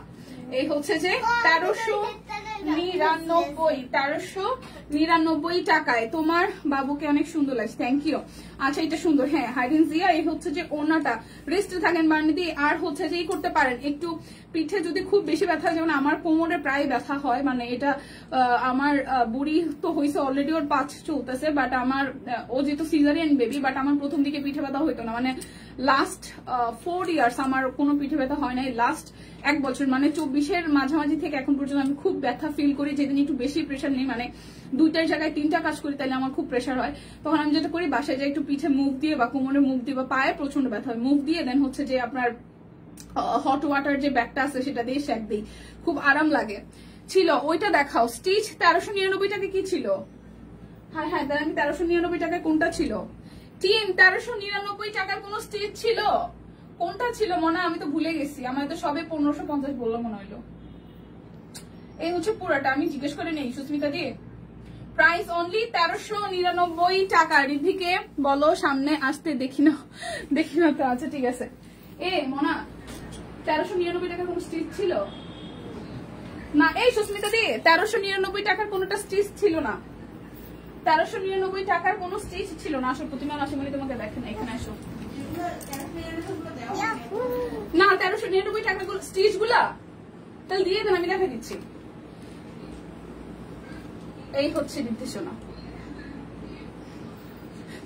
এই হচ্ছে যে 1399 টাকায়। তোমার বাবুকে অনেক সুন্দর লাগছে, থ্যাংক ইউ। আচ্ছা এটা সুন্দর, হ্যাঁ হাইডেনজিয়া। এই হচ্ছে যে ওনাটা, রেস্টে থাকেন বার্নিদি। আর হচ্ছে যে করতে পারেন একটু পিঠে যদি খুব বেশি ব্যথা, যেমন আমার কোমরে প্রায় ব্যথা হয়, মানে এটা আমার বুড়ি তো হয়েছে অলরেডি, ওর 5 চলতেছে, বাট আমার ও যেহেতু সিজারিয়ান বেবি, বাট আমার প্রথম দিকে পিঠে ব্যথা হইতো না, মানে লাস্ট 4 ইয়ার্স আমার কোনো পিঠে ব্যথা হয় নাই। লাস্ট 1 বছর মানে 24-এর মাঝামাঝি থেকে এখন পর্যন্ত আমি খুব ব্যথা ফিল করি। যেদিন একটু বেশি প্রেশার নেই, মানে 2টার জায়গায় 3টা কাজ করি, তাহলে আমার খুব প্রেশার হয়, তখন আমি যেটা করি বাসায় যাই একটু পিঠে মুভ দিয়ে বা কোমরে মুভ দিয়ে বা পায়ে প্রচন্ড ব্যথা হয়, মুভ দিয়ে দেন হচ্ছে যে আপনার হট ওয়াটার যে ব্যাগটা আছে সেটা দিয়ে শেক দিই, খুব আরাম লাগে। ছিল ওইটা দেখাও। স্টিচ 1399 টাকা কি ছিল? হ্যাঁ 1399 টাকায় কোনটা ছিল? টিম 1399 টাকার কোন স্টিচ ছিল? কোনটা ছিল মনে? আমি তো ভুলে গেছি, আমার তো সবে 1550 বললো মনে হইলো। এই হচ্ছে পুরাটা, আমি জিজ্ঞেস করে নেই সুস্মিতা দি। প্রাইস অনলি 1399 টাকা। রিধিকে বলো সামনে আসতে, দেখি না তো। আচ্ছা ঠিক আছে। এ মনা 1399 টাকার কোন স্টিচ ছিল না? এই সুস্মিতা দি 1399 টাকার কোনটা স্টিচ ছিল না? 1399 টাকার কোন স্টিচ ছিল না। আসো প্রতিমা রাশিমণি তোমাকে দেখে না, এখানে আসো। না 1399 টাকার স্টিচ গুলা তাহলে দিয়ে দেন, আমি দেখা দিচ্ছি। এই হচ্ছে নির্দেশনা।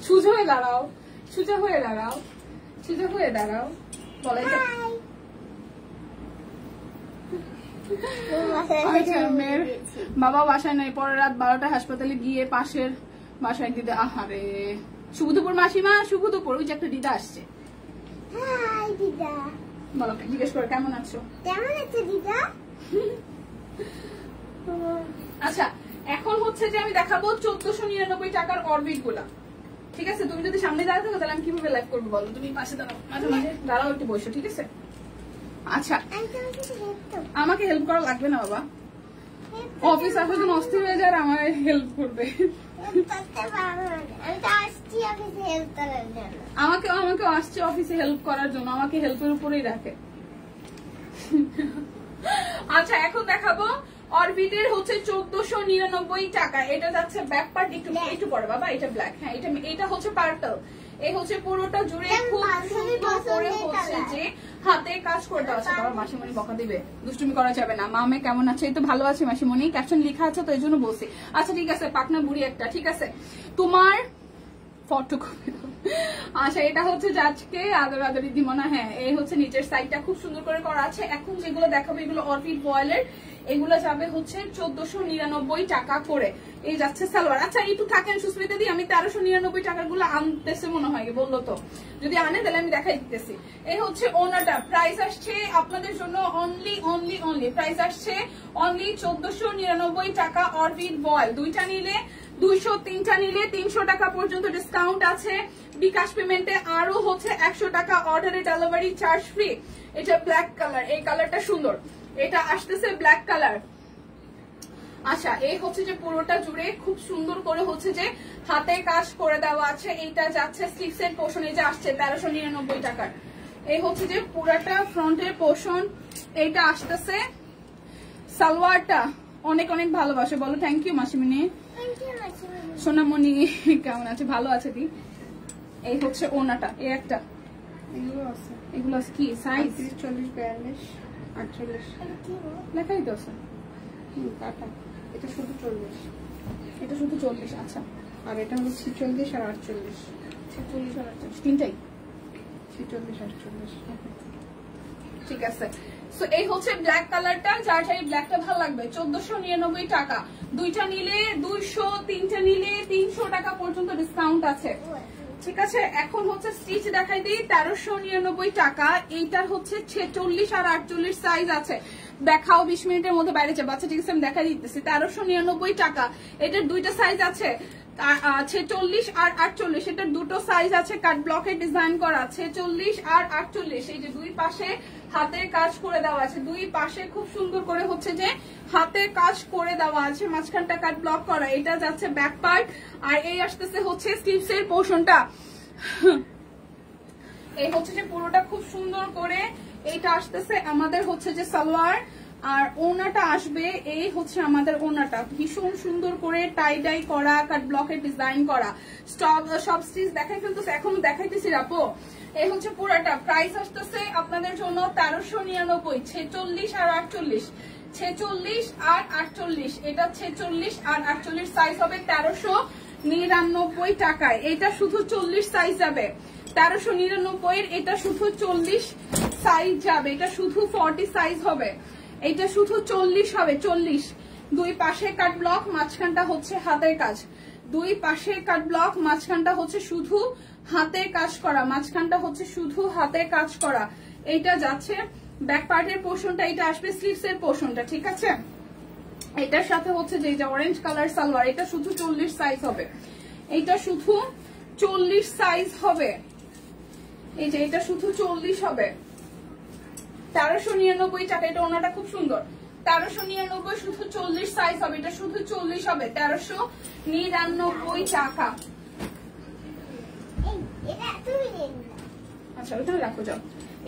সোজা হয়ে দাঁড়াও, বলাই বাবা বাসায় নাই, পরে রাত 12টা হাসপাতালে গিয়ে পাশের বাসায় দিদা। আহারে শুভ দুপুর মাসিমা, শুভ দুপুর। ওই যে একটা দিদা আসছে। বলো জিজ্ঞেস করে কেমন আছো? দিদা? আচ্ছা এখন হচ্ছে যে আমি দেখাবো 1499 টাকার অরবিট গুলা, ঠিক আছে? তুমি যদি সামনে দাঁড়াতে থাকো তাহলে আমি কিভাবে লাইভ করবো বলো? তুমি পাশে দাঁড়াও, মাঝে দাঁড়াও, একটু বসো, ঠিক আছে? আচ্ছা আমাকে হেল্প করা লাগবে না বাবা, অফিস আসার জন্য অস্থির হয়ে যায়, আমার হেল্প করবে। আমাকে আসছে অফিসে হেল্প করার জন্য, আমাকে হেল্পের উপরেই রাখে। আচ্ছা এখন দেখাবো অরবিটের হচ্ছে 1499 টাকা। এটা যাচ্ছে ব্যাক পার্ট একটু পরে বাবা, এটা ব্ল্যাক। হ্যাঁ এটা হচ্ছে পার্পল। এই হচ্ছে পুরোটা জুড়ে খুব সুন্দর করে হচ্ছে যে হাতে কাজ করে দেওয়া আছে। বাবা মাসিমণি বকা দিবে, দুষ্টুমি করা যাবে না। মামে কেমন আছে? এই তো ভালো আছে মাসিমণি, ক্যাপশন লেখা আছে তো এই জন্য বলছি। আচ্ছা ঠিক আছে, পাকনা বুড়ি একটা, ঠিক আছে। তোমার ফটো কপি। আচ্ছা এটা হচ্ছে আজকে আদর দিমনা। হ্যাঁ এই হচ্ছে নিচের সাইডটা খুব সুন্দর করে করা আছে। এখন যেগুলো দেখাবো এগুলো অরবিট ভয়েলের, এগুলো যাবে হচ্ছে 1499 টাকা করে। এই যাচ্ছে সালোয়ার। আচ্ছা একটু থাকেন সুস্মিতা দি, আমি 1399 টাকার গুলো আনতেছে মনে হয়, বললো তো, যদি আনে তাহলে আমি দেখাই দিতেছি। এই হচ্ছে ওনাটা, প্রাইস আসছে আপনাদের জন্য অনলি প্রাইস আসছে অনলি 1499 টাকা। অরবিট ভয়েল দুইটা নিলে 200, তিনটা নিলে 300 টাকা পর্যন্ত ডিসকাউন্ট আছে। বিকাশ পেমেন্টে আরো হচ্ছে 100 টাকা, অর্ডারে ডেলিভারি চার্জ ফ্রি। এটা ব্ল্যাক কালার, এই কালারটা সুন্দর, এটা আসতেছে ব্ল্যাক কালার। আচ্ছা এই হচ্ছে যে পুরোটা জুড়ে খুব সুন্দর করে হচ্ছে যে হাতে কাজ করে দেওয়া আছে। এইটা যাচ্ছে স্লিভসের পোর্শন, এই যে আসছে 1399 টাকার। এই হচ্ছে যে পুরাটা ফ্রন্টের পোর্শন, এইটা আসতেছে। সালোয়ারটা অনেক অনেক ভালোবাসে, বলো থ্যাংক ইউ মাসিমিনি। সোনামণি কেমন আছে? ভালো আছে দি। এই হচ্ছে ওনাটা, এই একটা, এগুলো আছে কি সাইজ? 40, 42, 48 লেখাই তো আছে। কাটা এটা শুধু 40, এটা শুধু 40। আচ্ছা আর এটা হলো 46 আর 48, 46 আর 48 তিনটাই 46 48। ঠিক আছে। সো এই হচ্ছে ব্ল্যাক কালারটা, যার যাই ব্ল্যাকটা ভালো লাগবে 1499 টাকা। দুইটা নিলে 200, তিনটা নিলে 300 টাকা পর্যন্ত ডিসকাউন্ট আছে। ঠিক আছে, এখন হচ্ছে স্টিচ দেখাই দিই 1399 টাকা। এইটার হচ্ছে 46 আর 48 সাইজ আছে। দেখাও 20 মিনিটের মধ্যে বাইরে যাবে। আচ্ছা ঠিক আছে আমি দেখাই দিতেছি 1399 টাকা। এটার দুইটা সাইজ আছে, 46 আর 48। এটার দুটো সাইজ আছে, কাট ব্লকের ডিজাইন করা 46 আর 48। এই যে দুই পাশে হাতের কাজ করে দেওয়া আছে, দুই পাশে খুব সুন্দর করে হচ্ছে যে হাতের কাজ করে দেওয়া আছে, মাঝখানটা কাট ব্লক করা। এটা যাচ্ছে ব্যাক পার্ট, আর এই আসতেছে হচ্ছে স্লিভসের পোর্শনটা। এই হচ্ছে যে পুরোটা খুব সুন্দর করে এইটা আসতেছে আমাদের হচ্ছে যে সালোয়ার, আর ওনাটা আসবে। এই হচ্ছে আমাদের ওনাটা, ভীষণ সুন্দর করে টাই ডাই করা, কাট ব্লকের ডিজাইন করা। সব স্টিচ দেখাই ফেলতেছে, এখন দেখাইতেছি আপু। এই হচ্ছে পুরাটা, প্রাইস আসতেছে আপনাদের জন্য 1399। 46 আর 48, 46 আর 48। এটা 46 আর 48 সাইজ হবে 1399 টাকায়। এটা শুধু 40 সাইজ যাবে 1399 এর। এটা শুধু 40 সাইজ যাবে, এটা শুধু 40 সাইজ হবে। এটা শুধু 40 হবে, 40। দুই পাশে কাট ব্লক, মাঝখানটা হচ্ছে হাতের কাজ। দুই পাশে কাট ব্লক, মাঝখানটা হচ্ছে শুধু হাতের কাজ করা, মাঝখানটা হচ্ছে শুধু হাতের কাজ করা। এইটা যাচ্ছে ব্যাক পার্টের পোর্শনটা, এটা আসবে স্লিভসের পোর্শনটা। ঠিক আছে, এটার সাথে হচ্ছে যে অরেঞ্জ কালার সালোয়ার, এটা শুধু 40 সাইজ হবে। এইটা শুধু 40 সাইজ হবে। এই যে এটা শুধু 40 হবে 1399 টাকা। এটা ওনাটা খুব সুন্দর, 1399 শুধু 40 সাইজ হবে। এটা শুধু 40 হবে 1399 টাকা। আচ্ছা ওইটা রাখো যাও।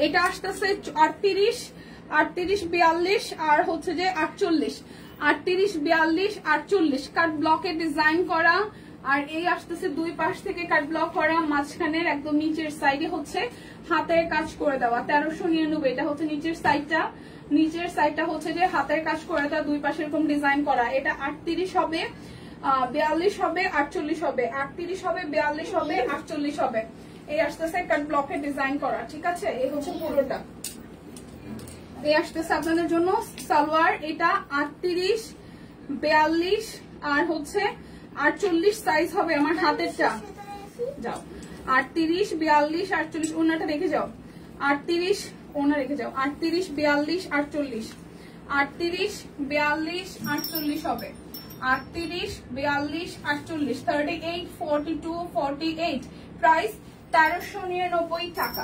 এটা আসতেছে 38, 38, 42 আর হচ্ছে যে 48, 38, 42, 48 কাট ব্লকে ডিজাইন করা। আর এই আসতেছে দুই পাশ থেকে কাট ব্লক করা, মাঝখানের একদম নিচের সাইডে হচ্ছে হাতের কাজ করে দেওয়া 1399। এটা হচ্ছে নিচের সাইডটা, নিচের সাইডটা হচ্ছে যে হাতের কাজ করে দেওয়া, দুই পাশে এরকম ডিজাইন করা। এটা 38 হবে, 42 হবে, 48 হবে, 38 হবে, 42 হবে, 48 হবে। এই আসতেছে কাট ব্লকে ডিজাইন করা। ঠিক আছে, এই হচ্ছে পুরোটা। এই আসতেছে আপনাদের জন্য সালোয়ার। এটা 38, 42 আর হচ্ছে 48 সাইজ হবে আমার হাতেরটা। যাও 38, 42, 48 ওনাটা রেখে যাও। 38 ওনা রেখে যাও। 38, 42, 48, 38, 42, 48 হবে। 38, 42, 48, 38, 42, 48। প্রাইস 1399 টাকা।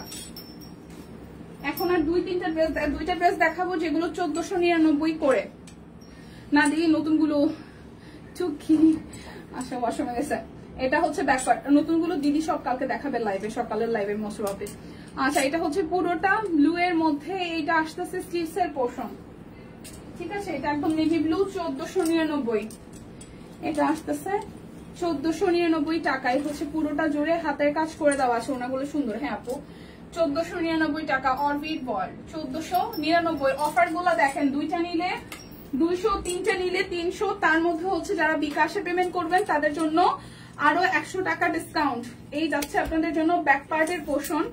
এখন আর দুইটা ড্রেস দেখাবো যেগুলো 1499 করে। না দিয়ে নতুনগুলো চুকি আচ্ছা ওয়াশরুমে গেছে। এটা হচ্ছে ব্যাকপার্ট, নতুনগুলো দিদি সব কালকে দেখাবে লাইভে, সকালের লাইভে মোস্ট অফ। আচ্ছা এটা হচ্ছে পুরোটা ব্লু এর মধ্যে। এইটা আসতেছে স্লিভসের পোর্শন। ঠিক আছে, এটা একদম নেভি ব্লু 1499। এটা আসতেছে 1499 টাকায় হচ্ছে পুরোটা জুড়ে হাতের কাজ করে দেওয়া আছে, ওনাগুলো সুন্দর। হ্যাঁ আপু 1499 টাকা অরবিট বল 1499। অফার গুলা দেখেন, দুইটা নিলে 200, তিনটা নিলে 300, তার মধ্যে হচ্ছে যারা বিকাশে পেমেন্ট করবেন তাদের জন্য আরো 100 টাকা ডিসকাউন্ট। এই যাচ্ছে আপনাদের জন্য ব্যাক পার্টের পোর্শন,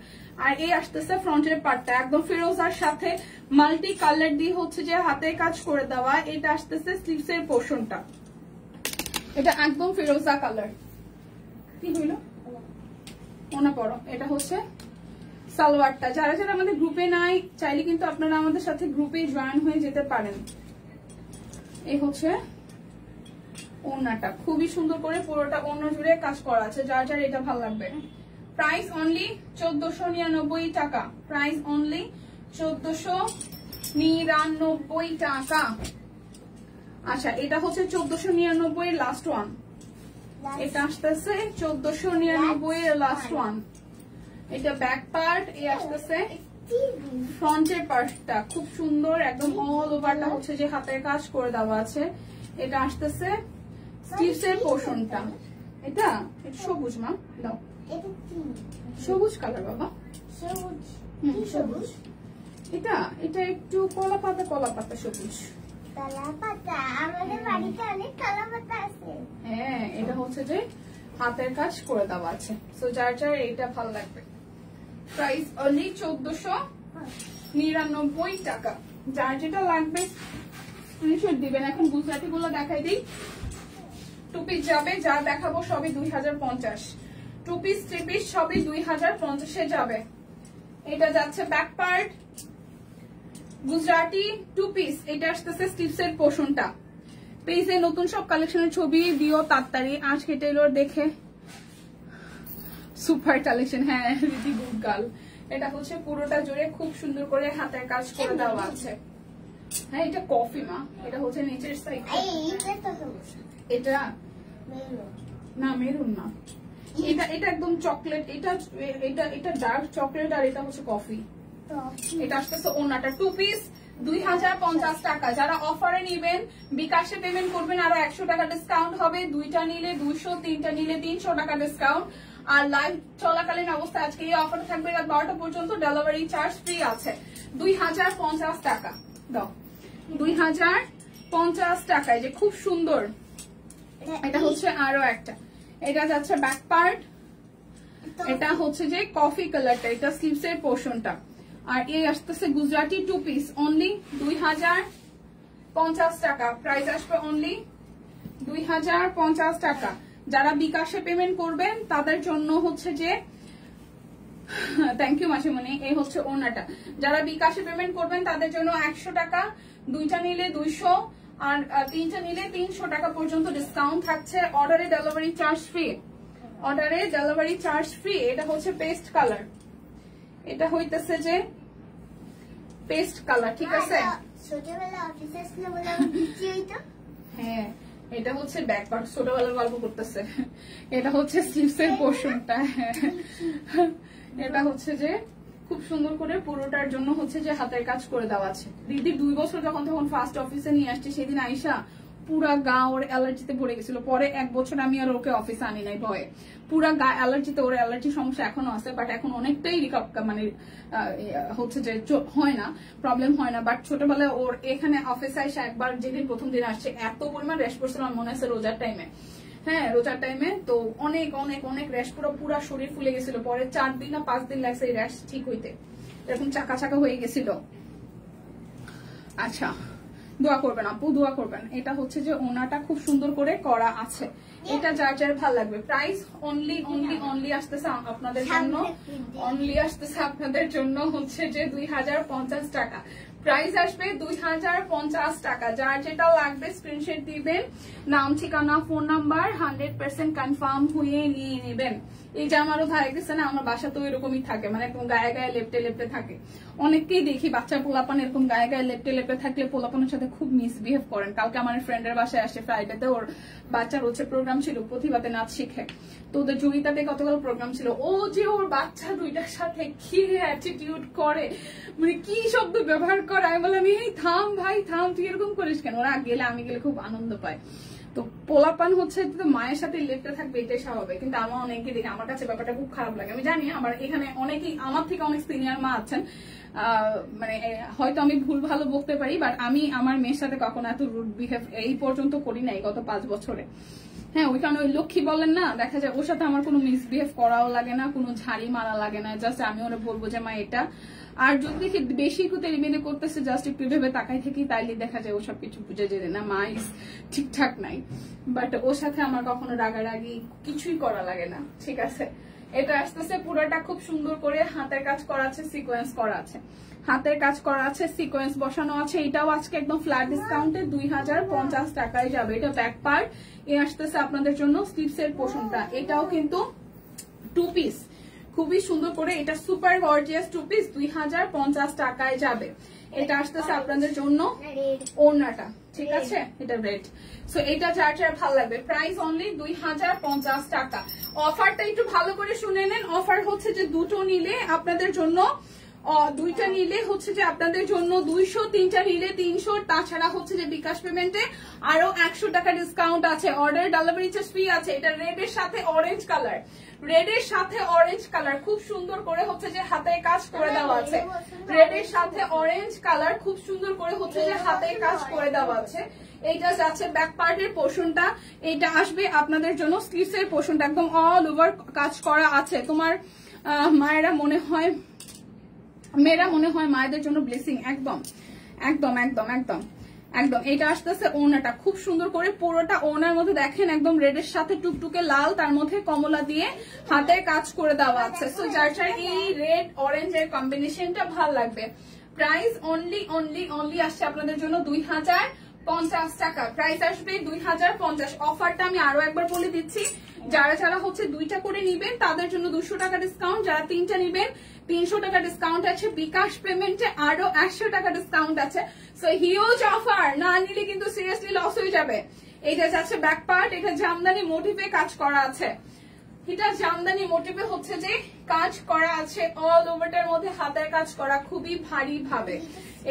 আর এই আসতেছে ফ্রন্টের পার্টটা একদম ফিরোজার সাথে মাল্টি কালার দিয়ে হচ্ছে যে হাতের কাজ করে দেওয়া। এটা আসতেছে স্লিভস এর পোর্শনটা, এটা একদম ফিরোজা কালার। কি হইল মনে পড়ো, এটা হচ্ছে সালোয়ারটা। যারা যারা আমাদের গ্রুপে নাই চাইলে কিন্তু আপনারা আমাদের সাথে গ্রুপে জয়েন হয়ে যেতে পারেন। এই হচ্ছে ওড়নাটা, খুবই সুন্দর করে পুরোটা ওড়না জুড়ে কাজ করা আছে, যার যার এটা ভালো লাগবে। প্রাইস অনলি 1499 টাকা, প্রাইস অনলি 1499 টাকা। আচ্ছা, এটা হচ্ছে 1499 লাস্ট ওয়ান, এটা আসতেছে 1499 লাস্ট ওয়ান। এটা ব্যাক পার্ট, এই আসতেছে ফ্রন্টের পার্টটা, খুব সুন্দর একদম অল ওভারটা হচ্ছে যে হাতের কাজ করে দেওয়া আছে। এটা আসতেছে স্লিভস এর পোর্শনটা, এটা সবুজ মা দাও, সবুজ কালার বাবা, সবুজ। এটা এটা একটু কলা পাতা সবুজ। হ্যাঁ, এটা হচ্ছে যে হাতের কাজ করে দেওয়া আছে, সো যার যার এটা ভালো লাগবে। প্রাইস অনলি 1499 টাকা, যার যেটা লাগবে স্ক্রিনশট দিবেন। এখন গুজরাটি গুলো দেখাই দিই। টু পিস যাবে, যা দেখাবো সবই 2050। টু পিস থ্রি পিস সবই 2050 যাবে। এটা যাচ্ছে back part Gujarati two piece, এটা আসতেছে স্লিভস এর পোর্শনটা। পেজে নতুন সব কালেকশনের ছবি দিও তাড়াতাড়ি, আজকে টেইলর দেখে সুপার কালেকশন। হ্যাঁ রিদি গুড গার্ল। এটা হচ্ছে পুরোটা জুড়ে খুব সুন্দর করে হাতের কাজ করে দেওয়া আছে। হ্যাঁ, এটা কফি মা, এটা হচ্ছে নিচের সাইড। এটা না মেরুন না, এটা এটা একদম চকলেট, এটা এটা এটা ডার্ক চকলেট, আর এটা হচ্ছে কফি। এটা আসতেছে ওনাটা টু পিস 2050 টাকা। যারা অফারে নিবেন বিকাশে পেমেন্ট করবেন, আরো 100 টাকা ডিসকাউন্ট হবে। দুইটা নিলে 200, তিনটা নিলে 300 টাকা ডিসকাউন্ট। আর লাইভ চলাকালীন অবস্থায় আজকে এই অফার থাকবে রাত 12টা পর্যন্ত, ডেলিভারি চার্জ ফ্রি আছে। 2050 টাকা দাও, 2050 টাকায় যে খুব সুন্দর। এটা হচ্ছে আরো একটা, এটা যাচ্ছে ব্যাক পার্ট, এটা হচ্ছে যে কফি কালারটা, এটা স্লিভস এর পোর্শনটা। আর এই আসতেছে গুজরাটি টু পিস অনলি 2050 টাকা, প্রাইস আসবে অনলি 2050 টাকা। যারা বিকাশে পেমেন্ট করবেন তাদের জন্য হচ্ছে যে থ্যাংক ইউ মাসিমণি, এই হচ্ছে ওনাটা। যারা বিকাশে পেমেন্ট করবেন তাদের জন্য 100 টাকা, দুইটা নিলে 200, আর তিনটা নিলে 300 টাকা পর্যন্ত ডিসকাউন্ট থাকছে। অর্ডারে ডেলিভারি চার্জ ফ্রি, অর্ডারে ডেলিভারি চার্জ ফ্রি। এটা হচ্ছে পেস্ট কালার, এটা হইতেছে যে পেস্ট কালার, ঠিক আছে। হ্যাঁ, এটা হচ্ছে ব্যাক পার্ট, ছোটবেলার গল্প করতেছে। এটা হচ্ছে স্লিভস এর পোর্শনটা। এটা হচ্ছে যে খুব সুন্দর করে পুরোটার জন্য হচ্ছে যে হাতের কাজ করে দেওয়া আছে। দিদির 2 বছর তখন ফার্স্ট অফিসে নিয়ে আসছে, সেদিন আইসা পুরা গা ওর অ্যালার্জিতে ভরে গেছিল। পরে 1 বছর আমি আর ওকে অফিসে আনি নাই ভয়ে, পুরা গা অ্যালার্জিতে। ওর অ্যালার্জি সমস্যা এখনো আছে, বাট এখন অনেকটাই মানে হচ্ছে যে হয় না, প্রবলেম হয় না। বাট ছোটবেলায় ওর এখানে অফিসে আইসা একবার যেদিন প্রথম দিন আসছে এত পরিমাণ র্যাশ পড়ছিল, আমার মনে আছে রোজার টাইমে। হ্যাঁ, রোজার টাইমে তো অনেক অনেক অনেক র্যাশ, পুরা শরীর ফুলে গেছিল। পরে 4 দিন না 5 দিন লাগছে এই র্যাশ ঠিক হইতে, এরকম চাকা চাকা হয়ে গেছিল। আচ্ছা, দোয়া করবেন আপু, দোয়া করবেন। এটা হচ্ছে যে ওনাটা খুব সুন্দর করে করা আছে, এটা যার যার ভালো লাগবে। প্রাইস অনলি অনলি অনলি আসতেছে আপনাদের জন্য, অনলি আসতেছে আপনাদের জন্য হচ্ছে যে 2050 টাকা। প্রাইস আসবে 2050 টাকা। যার যেটা লাগবে স্ক্রিনশট দিবেন, নাম ঠিকানা ফোন নাম্বার 100% কনফার্ম হয়ে নিয়ে নেবেন। এই যে আমারও ধারে গেছে না, আমার বাসা তো এরকমই থাকে, মানে এরকম গায়ে গায়ে লেপটে লেপটে থাকে। অনেককেই দেখি বাচ্চা পোলাপান এরকম গায়ে গায়ে লেপটে লেপটে থাকলে পোলাপানের সাথে খুব মিসবিহেভ করেন। কালকে আমার ফ্রেন্ডের বাসায় আসে ফ্রাইডেতে, ওর বাচ্চার হচ্ছে প্রোগ্রাম ছিল প্রতিভাতে নাচ শিখে, তো ওদের জয়িতাতে গতকাল প্রোগ্রাম ছিল। ও যে ওর বাচ্চা দুইটার সাথে কি অ্যাটিটিউড করে, মানে কি শব্দ ব্যবহার করে, আমি বললাম এই থাম ভাই থাম, তুই এরকম করিস কেন? ওরা গেলে আমি গেলে খুব আনন্দ পায়। তো পোলাপান হচ্ছে তো মায়ের সাথে লেপটে থাকবে, এটাই স্বাভাবিক। কিন্তু আমার অনেকে দেখে আমার কাছে ব্যাপারটা খুব খারাপ লাগে। আমি জানি আমার এখানে অনেকেই আমার থেকে অনেক সিনিয়র মা আছেন, মানে হয়তো আমি ভুল ভালো বলতে পারি, বাট আমি আমার মেয়ের সাথে কখনো এত রুড বিহেভ এই পর্যন্ত করি নাই গত 5 বছরে। হ্যাঁ, ওই কারণে ওই লক্ষ্মী বলেন না, দেখা যায় ওর সাথে আমার কোনো মিসবিহেভ করাও লাগে না, কোনো ঝাড়ি মারা লাগে না। জাস্ট আমি ওরা বলবো যে মা এটা, আর যদি দেখি বেশি একটু তেড়িমেড়ি করতেছে জাস্ট একটু ভেবে তাকাই থাকি, তাইলে দেখা যায় ও সবকিছু বুঝে যেতে না মা ইস ঠিকঠাক নাই। বাট ওর সাথে আমার কখনো রাগারাগি কিছুই করা লাগে না। ঠিক আছে, এটা আসতেছে পুরোটা খুব সুন্দর করে হাতের কাজ করা আছে, সিকোয়েন্স করা আছে, হাতের কাজ করা আছে, সিকোয়েন্স বসানো আছে। এটাও আজকে একদম ফ্ল্যাট ডিসকাউন্টে 2050 টাকায় যাবে। এটা ব্যাক পার্ট, এ আসতেছে আপনাদের জন্য স্লিভস এর পোর্শনটা। এটাও কিন্তু 2 পিস, খুবই সুন্দর করে, এটা সুপার গর্জিয়াস 2 পিস 2050 টাকায় যাবে। এটা আসতেছে আপনাদের জন্য ওড়নাটা, ঠিক আছে, এটা রেড। সো এটা যার যার ভালো লাগবে, প্রাইস অনলি 2050 টাকা। অফারটা একটু ভালো করে শুনে নেন। অফার হচ্ছে যে দুটো নিলে আপনাদের জন্য, দুইটা নিলে হচ্ছে যে আপনাদের জন্য 200, 3টা নিলে 300, তাছাড়া হচ্ছে যে বিকাশ পেমেন্টে আরো 100 টাকা ডিসকাউন্ট আছে। অর্ডার ডেলিভারি চার্জ ফ্রি আছে। এটা রেড এর সাথে অরেঞ্জ কালার, রেড এর সাথে অরেঞ্জ কালার, খুব সুন্দর করে হচ্ছে যে হাতে কাজ করে দেওয়া আছে। রেড এর সাথে অরেঞ্জ কালার খুব সুন্দর করে হচ্ছে যে হাতে কাজ করে দেওয়া আছে। এইটা যাচ্ছে ব্যাক পার্টের পোর্শনটা, এইটা আসবে আপনাদের জন্য স্লিভস এর পোর্শনটা, একদম অল ওভার কাজ করা আছে। তোমার মায়েরা মনে হয়, মেয়েরা মনে হয় মায়েদের জন্য ব্লেসিং। একদম একদম একদম একদম একদম। এটা আসতেছে ওড়নাটা, খুব সুন্দর করে পুরোটা ওড়নার মধ্যে দেখেন একদম রেডের সাথে টুকটুকে লাল, তার মধ্যে কমলা দিয়ে হাতের কাজ করে দেওয়া আছে। সো যার যার এই রেড অরেঞ্জ এর কম্বিনেশনটা ভালো লাগবে, প্রাইস অনলি অনলি অনলি আসছে আপনাদের জন্য 2050 টাকা। প্রাইস আসবে 2050। অফারটা আমি আরো একবার বলে দিচ্ছি, যারা যারা হচ্ছে 2টা করে নিবেন তাদের জন্য 200 টাকা ডিসকাউন্ট, যারা 3টা নিবেন 300 টাকা ডিসকাউন্ট আছে। বিকাশ পেমেন্টে আরো 100 টাকা ডিসকাউন্ট আছে। সো হিউজ অফার, না নিলে কিন্তু সিরিয়াসলি লস হয়ে যাবে। এটা যাচ্ছে ব্যাক পার্ট, এটা জামদানি মোটিভে কাজ করা আছে। এটা জামদানি মোটিভে হচ্ছে যে কাজ করা আছে, অল ওভারটার মধ্যে হাতের কাজ করা, খুবই ভারী ভাবে।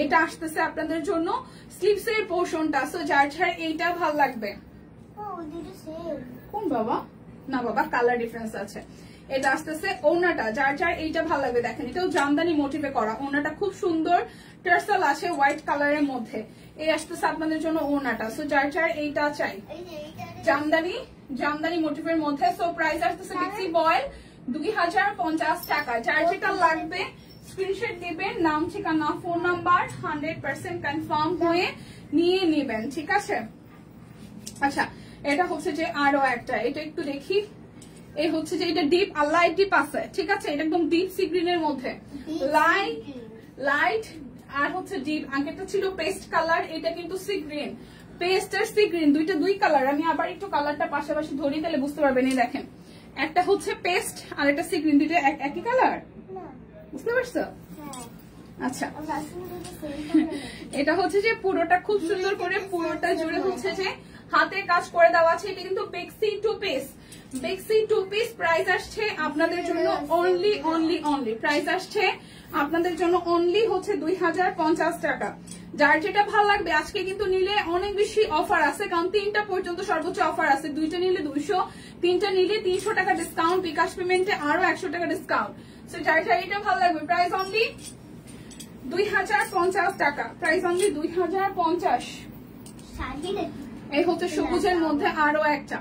এটা আসতেছে আপনাদের জন্য স্লিভস এর পোর্শনটা। সো যার যার এইটা ভাল লাগবে। কোন বাবা? না বাবা, কালার ডিফারেন্স আছে। এটা আসতেছে ওড়নাটা, যার যার এইটা ভালো লাগবে। দেখেন এটাও জামদানি মোটিভে করা, ওড়নাটা খুব সুন্দর টার্সেল আছে হোয়াইট কালারের মধ্যে। এই আসতেছে আপনাদের জন্য ওড়নাটা। সো যার যার এইটা চাই, জামদানি জামদানি মোটিভের মধ্যে। সো প্রাইস আসতেছে বিক্রি বয়েল 2050 টাকা। যার যেটা লাগবে স্ক্রিনশট দিবেন, নাম ঠিকানা ফোন নাম্বার 100% কনফার্ম হয়ে নিয়ে নেবেন, ঠিক আছে। আচ্ছা, এটা হচ্ছে যে আরো একটা, এটা একটু দেখি। এই হচ্ছে যে এটা ডিপ আর লাইট ডিপ আছে, ঠিক আছে। এটা একদম ডিপ সি গ্রিনের মধ্যে, লাইট লাইট আর হচ্ছে ডিপ। আগেটা ছিল পেস্ট কালার, এটা কিন্তু সি গ্রিন, পেস্ট আর সি গ্রিন দুই কালার। আমি আবার একটু কালারটা পাশাপাশি ধরি, তাহলে বুঝতে পারবেন। এই দেখেন, একটা হচ্ছে পেস্ট আর একটা সি গ্রিন, দুইটা একই কালার, বুঝতে পারছো? আচ্ছা, এটা হচ্ছে যে পুরোটা খুব সুন্দর করে পুরোটা জুড়ে হচ্ছে যে হাতে কাজ করে দেওয়া আছে। এটা কিন্তু বেক্সি 2 পিস, বেক্সি 2 পিস। প্রাইস আসছে আপনাদের জন্য অনলি অনলি অনলি, প্রাইস আসছে আপনাদের জন্য অনলি হচ্ছে 2050 টাকা। যার যেটা ভালো লাগবে আজকে কিন্তু নিলে অনেক বেশি অফার আছে, কারণ 3টা পর্যন্ত সর্বোচ্চ অফার আছে। 2টা নিলে 200, 3টা নিলে 300 টাকা ডিসকাউন্ট, বিকাশ পেমেন্টে আরো 100 টাকা ডিসকাউন্ট। সো যার যার এটা ভালো লাগবে, প্রাইস অনলি 2050 টাকা, প্রাইস অনলি 2050। এই হচ্ছে সবুজের মধ্যে আরো একটা,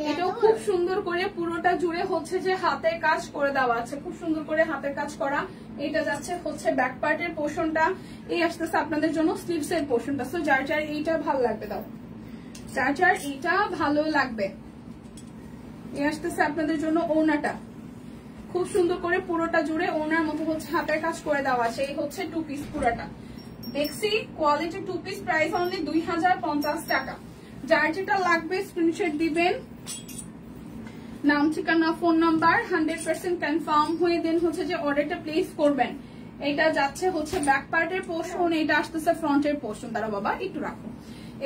এটাও খুব সুন্দর করে পুরোটা জুড়ে হচ্ছে যে হাতের কাজ করে দেওয়া আছে, খুব সুন্দর করে হাতের কাজ করা। এটা যাচ্ছে হচ্ছে ব্যাক পার্টের পোর্শনটা, এই আসতেছে আপনাদের জন্য স্লিভস এর পোর্শনটা। সো যার যার এইটা ভালো লাগবে, দাও যার যার এইটা ভালো লাগবে। এই আসতেছে আপনাদের জন্য ওড়নাটা, খুব সুন্দর করে পুরোটা জুড়ে ওড়নার মতো হচ্ছে হাতের কাজ করে দেওয়া আছে। এই হচ্ছে 2 পিস পুরোটা, দেখছি কোয়ালিটি 2 পিস, প্রাইস অনলি 2050 টাকা। যার যেটা লাগবে স্ক্রিনশট দিবেন, নাম ঠিকানা ফোন নাম্বার 100% কনফার্ম হয়ে দেন হচ্ছে যে অর্ডারটা প্লেস করবেন। এটা যাচ্ছে হচ্ছে ব্যাক পার্টের পোর্শন, এটা আসতেছে ফ্রন্টের পোর্শন। তারা বাবা একটু রাখো।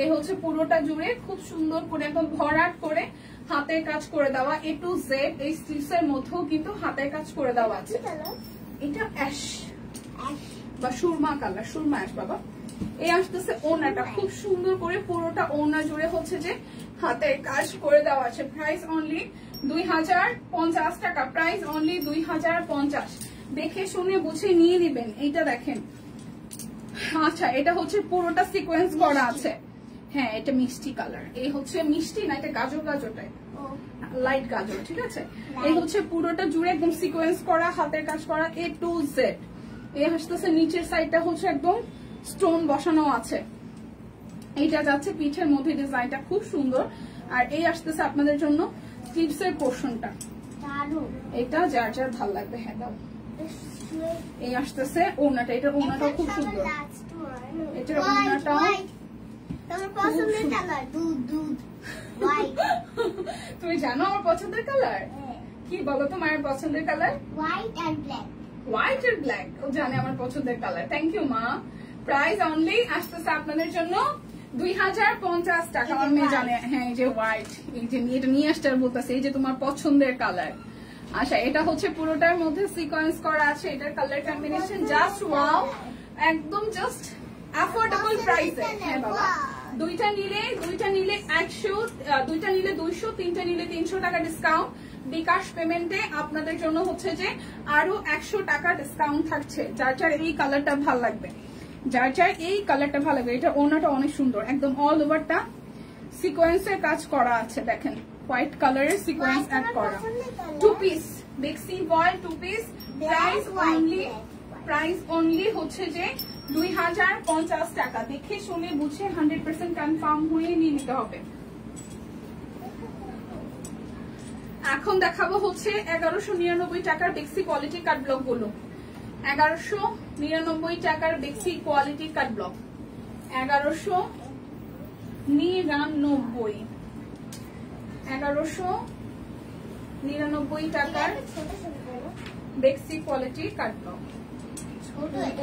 এই হচ্ছে পুরোটা জুড়ে খুব সুন্দর করে একদম ভরাট করে হাতের কাজ করে দেওয়া, A to Z। এই স্লিভস এর মধ্যেও কিন্তু হাতের কাজ করে দেওয়া আছে। এটা অ্যাশ বা সুরমা কালার, সুরমা অ্যাশ বাবা। এই আসতেছে ওনাটা, খুব সুন্দর করে পুরোটা ওনা জুড়ে হচ্ছে যে হাতের কাজ করে দেওয়া আছে। প্রাইস অনলি 2050 টাকা, প্রাইস অনলি 2050। দেখে শুনে বুঝে নিয়ে নিবেন। এইটা দেখেন, আচ্ছা এটা হচ্ছে পুরোটা সিকোয়েন্স করা আছে। হ্যাঁ এটা মিষ্টি কালার, এই হচ্ছে মিষ্টি না, এটা গাজর গাজর টাইপ, লাইট গাজর, ঠিক আছে। এই হচ্ছে পুরোটা জুড়ে একদম সিকোয়েন্স করা, হাতের কাজ করা A to Z। এই আসতেছে নিচের সাইডটা হচ্ছে একদম স্টোন বসানো আছে। এইটা যাচ্ছে পিঠের মধ্যে, ডিজাইনটা খুব সুন্দর। আর এই আসতেছে আপনাদের জন্য স্লিভস এর পোর্শনটা, এটা যার যার ভালো লাগবে। হ্যাঁ দাও। এই আসতেছে ওড়নাটা, এটার ওড়নাটাও খুব সুন্দর, এটার ওড়নাটাও তুমি জানো আমার পছন্দের কালার কি? বলো তো মায়ের পছন্দের colour. White and black. White and black, ও জানে আমার পছন্দের কালার। থ্যাংক ইউ মা। প্রাইস অনলি আসতেছে আপনাদের জন্য 2050 টাকা। আমার মেয়ে জানে। হ্যাঁ এই যে হোয়াইট, এই যে এটা নিয়ে আসতে বলতেছে, এই যে তোমার পছন্দের কালার। আচ্ছা এটা হচ্ছে পুরোটার মধ্যে সিকোয়েন্স করা আছে, এটার কালার কম্বিনেশন জাস্ট ওয়াও, একদম জাস্ট অ্যাফোর্ডেবল প্রাইসে। হ্যাঁ বাবা, দুইটা নিলে 100, দুইটা নিলে 200, তিনটা নিলে 300 টাকা ডিসকাউন্ট। বিকাশ পেমেন্টে আপনাদের জন্য হচ্ছে যে আরো 100 টাকা ডিসকাউন্ট থাকছে। যার যার এই কালারটা ভালো লাগবে, যার যার এই কালারটা ভালো লাগবে। এটা ওনাটা অনেক সুন্দর, একদম অল ওভারটা সিকোয়েন্সের কাজ করা আছে। দেখেন হোয়াইট কালারের সিকোয়েন্স অ্যাড করা। 2 পিস বেক্সি বয়েল 2 পিস। প্রাইস অনলি হচ্ছে যে 2050 টাকা। দেখে শুনে বুঝে 100% কনফার্ম হয়ে নিয়ে নিতে হবে। এখন দেখাবো হচ্ছে 1199 টাকার বেক্সি কোয়ালিটি কাট ব্লক গুলো। 1199 টাকার বেক্সি কোয়ালিটি কাট ব্লক, 1199 টাকার বেক্সি কোয়ালিটি কাট ব্লক।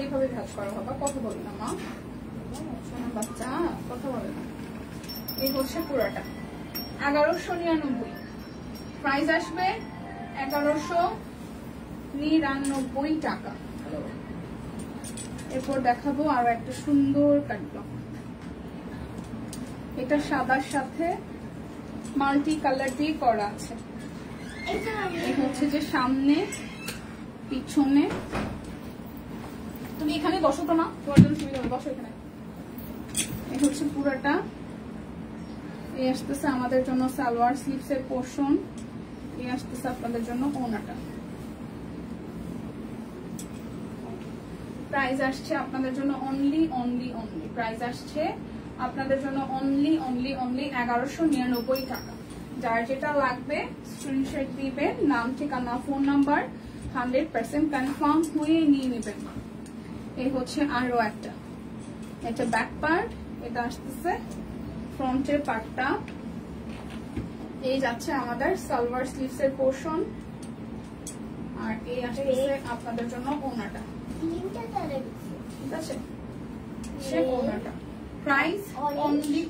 এইভাবে ভাজ করা বাবা, কথা বলে না মা, শোনা বাচ্চা কথা বলে না। এই হচ্ছে পুরোটা 1199, প্রাইস আসবে 1199 টাকা। এরপর দেখাবো আরো একটা সুন্দর কাট ব্লক। এটা সাদার সাথে মাল্টি কালার দিয়ে করা আছে। এই হচ্ছে যে সামনে পিছনে। তুমি এখানে বসো তো মা, তোমার জন্য সুবিধা হবে, বসো এখানে। এই হচ্ছে পুরোটা। এই আসতেছে আমাদের জন্য সালোয়ার স্লিভস এর পোর্শন, এই আসতেছে আপনাদের জন্য ওনাটা। প্রাইস আসছে আপনাদের জন্য অনলি প্রাইস আসছে আপনাদের জন্য অনলি 1199 টাকা। যার যেটা লাগবে স্ক্রিনশট দিবেন, নাম ঠিকানা ফোন নাম্বার 100% কনফার্ম হয়ে নিয়ে নেবেন। এই হচ্ছে আরো একটা, এটা ব্যাক পার্ট, এটা আসতেছে ফ্রন্টের পার্টটা। এই যাচ্ছে আমাদের সালোয়ার স্লিভস এর পোর্শন, আর এই আসতেছে আপনাদের জন্য ওনাটা। ঠিক আছে, সে ওনাটা। প্রাইস অনলি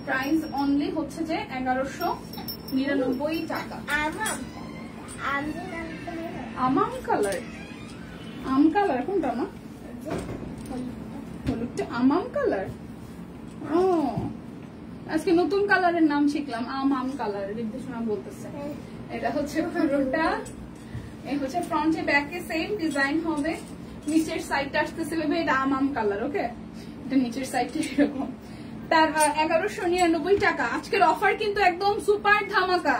প্রাইস অনলি হচ্ছে যে 1199 টাকা। আম কালার কোনটা মা? হলুদটা আম কালার। ও আজকে নতুন কালারের নাম শিখলাম, আম কালার। নির্দেশনা বলতেছে এটা হচ্ছে পুরোটা। এই হচ্ছে ফ্রন্টে ব্যাকে সেম ডিজাইন হবে। নিচের সাইডটা আসতেছে এটা আম কালার। ওকে, এটা নিচের সাইডটা এরকম। তার 1199 টাকা। আজকের অফার কিন্তু একদম সুপার ধামাকা,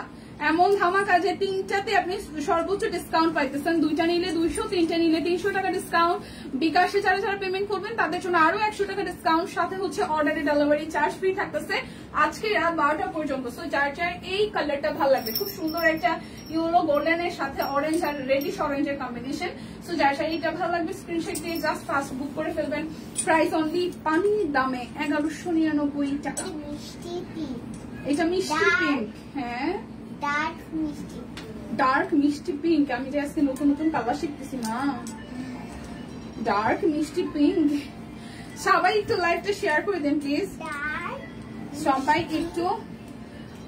এমন ধামাকা যে তিনটাতে আপনি সর্বোচ্চ ডিসকাউন্ট পাইতেছেন। দুইটা নিলে 200, তিনটা নিলে 300 টাকা ডিসকাউন্ট। বিকাশে যারা যারা পেমেন্ট করবেন তাদের জন্য আরো 100 টাকা ডিসকাউন্ট, সাথে হচ্ছে অর্ডারে ডেলিভারি চার্জ ফ্রি থাকতেছে আজকে রাত 12টা পর্যন্ত। সো যার যার এই কালারটা ভালো লাগবে, খুব সুন্দর একটা ইয়েলো গোল্ডেনের সাথে অরেঞ্জ আর রেডিশ অরেঞ্জের কম্বিনেশন। সো যার যার এইটা ভালো লাগবে স্ক্রিনশট দিয়ে জাস্ট ফাস্ট বুক করে ফেলবেন। প্রাইস অনলি পানির দামে 1199 টাকা। এটা মিষ্টি পিঙ্ক। হ্যাঁ ডার্ক মিষ্টি পিঙ্ক। আমি যে আজকে নতুন নতুন কালার শিখতেছি না। ডার্ক মিষ্টি পিঙ্ক। সবাই একটু লাইভটা শেয়ার করে দেন প্লিজ, সবাই একটু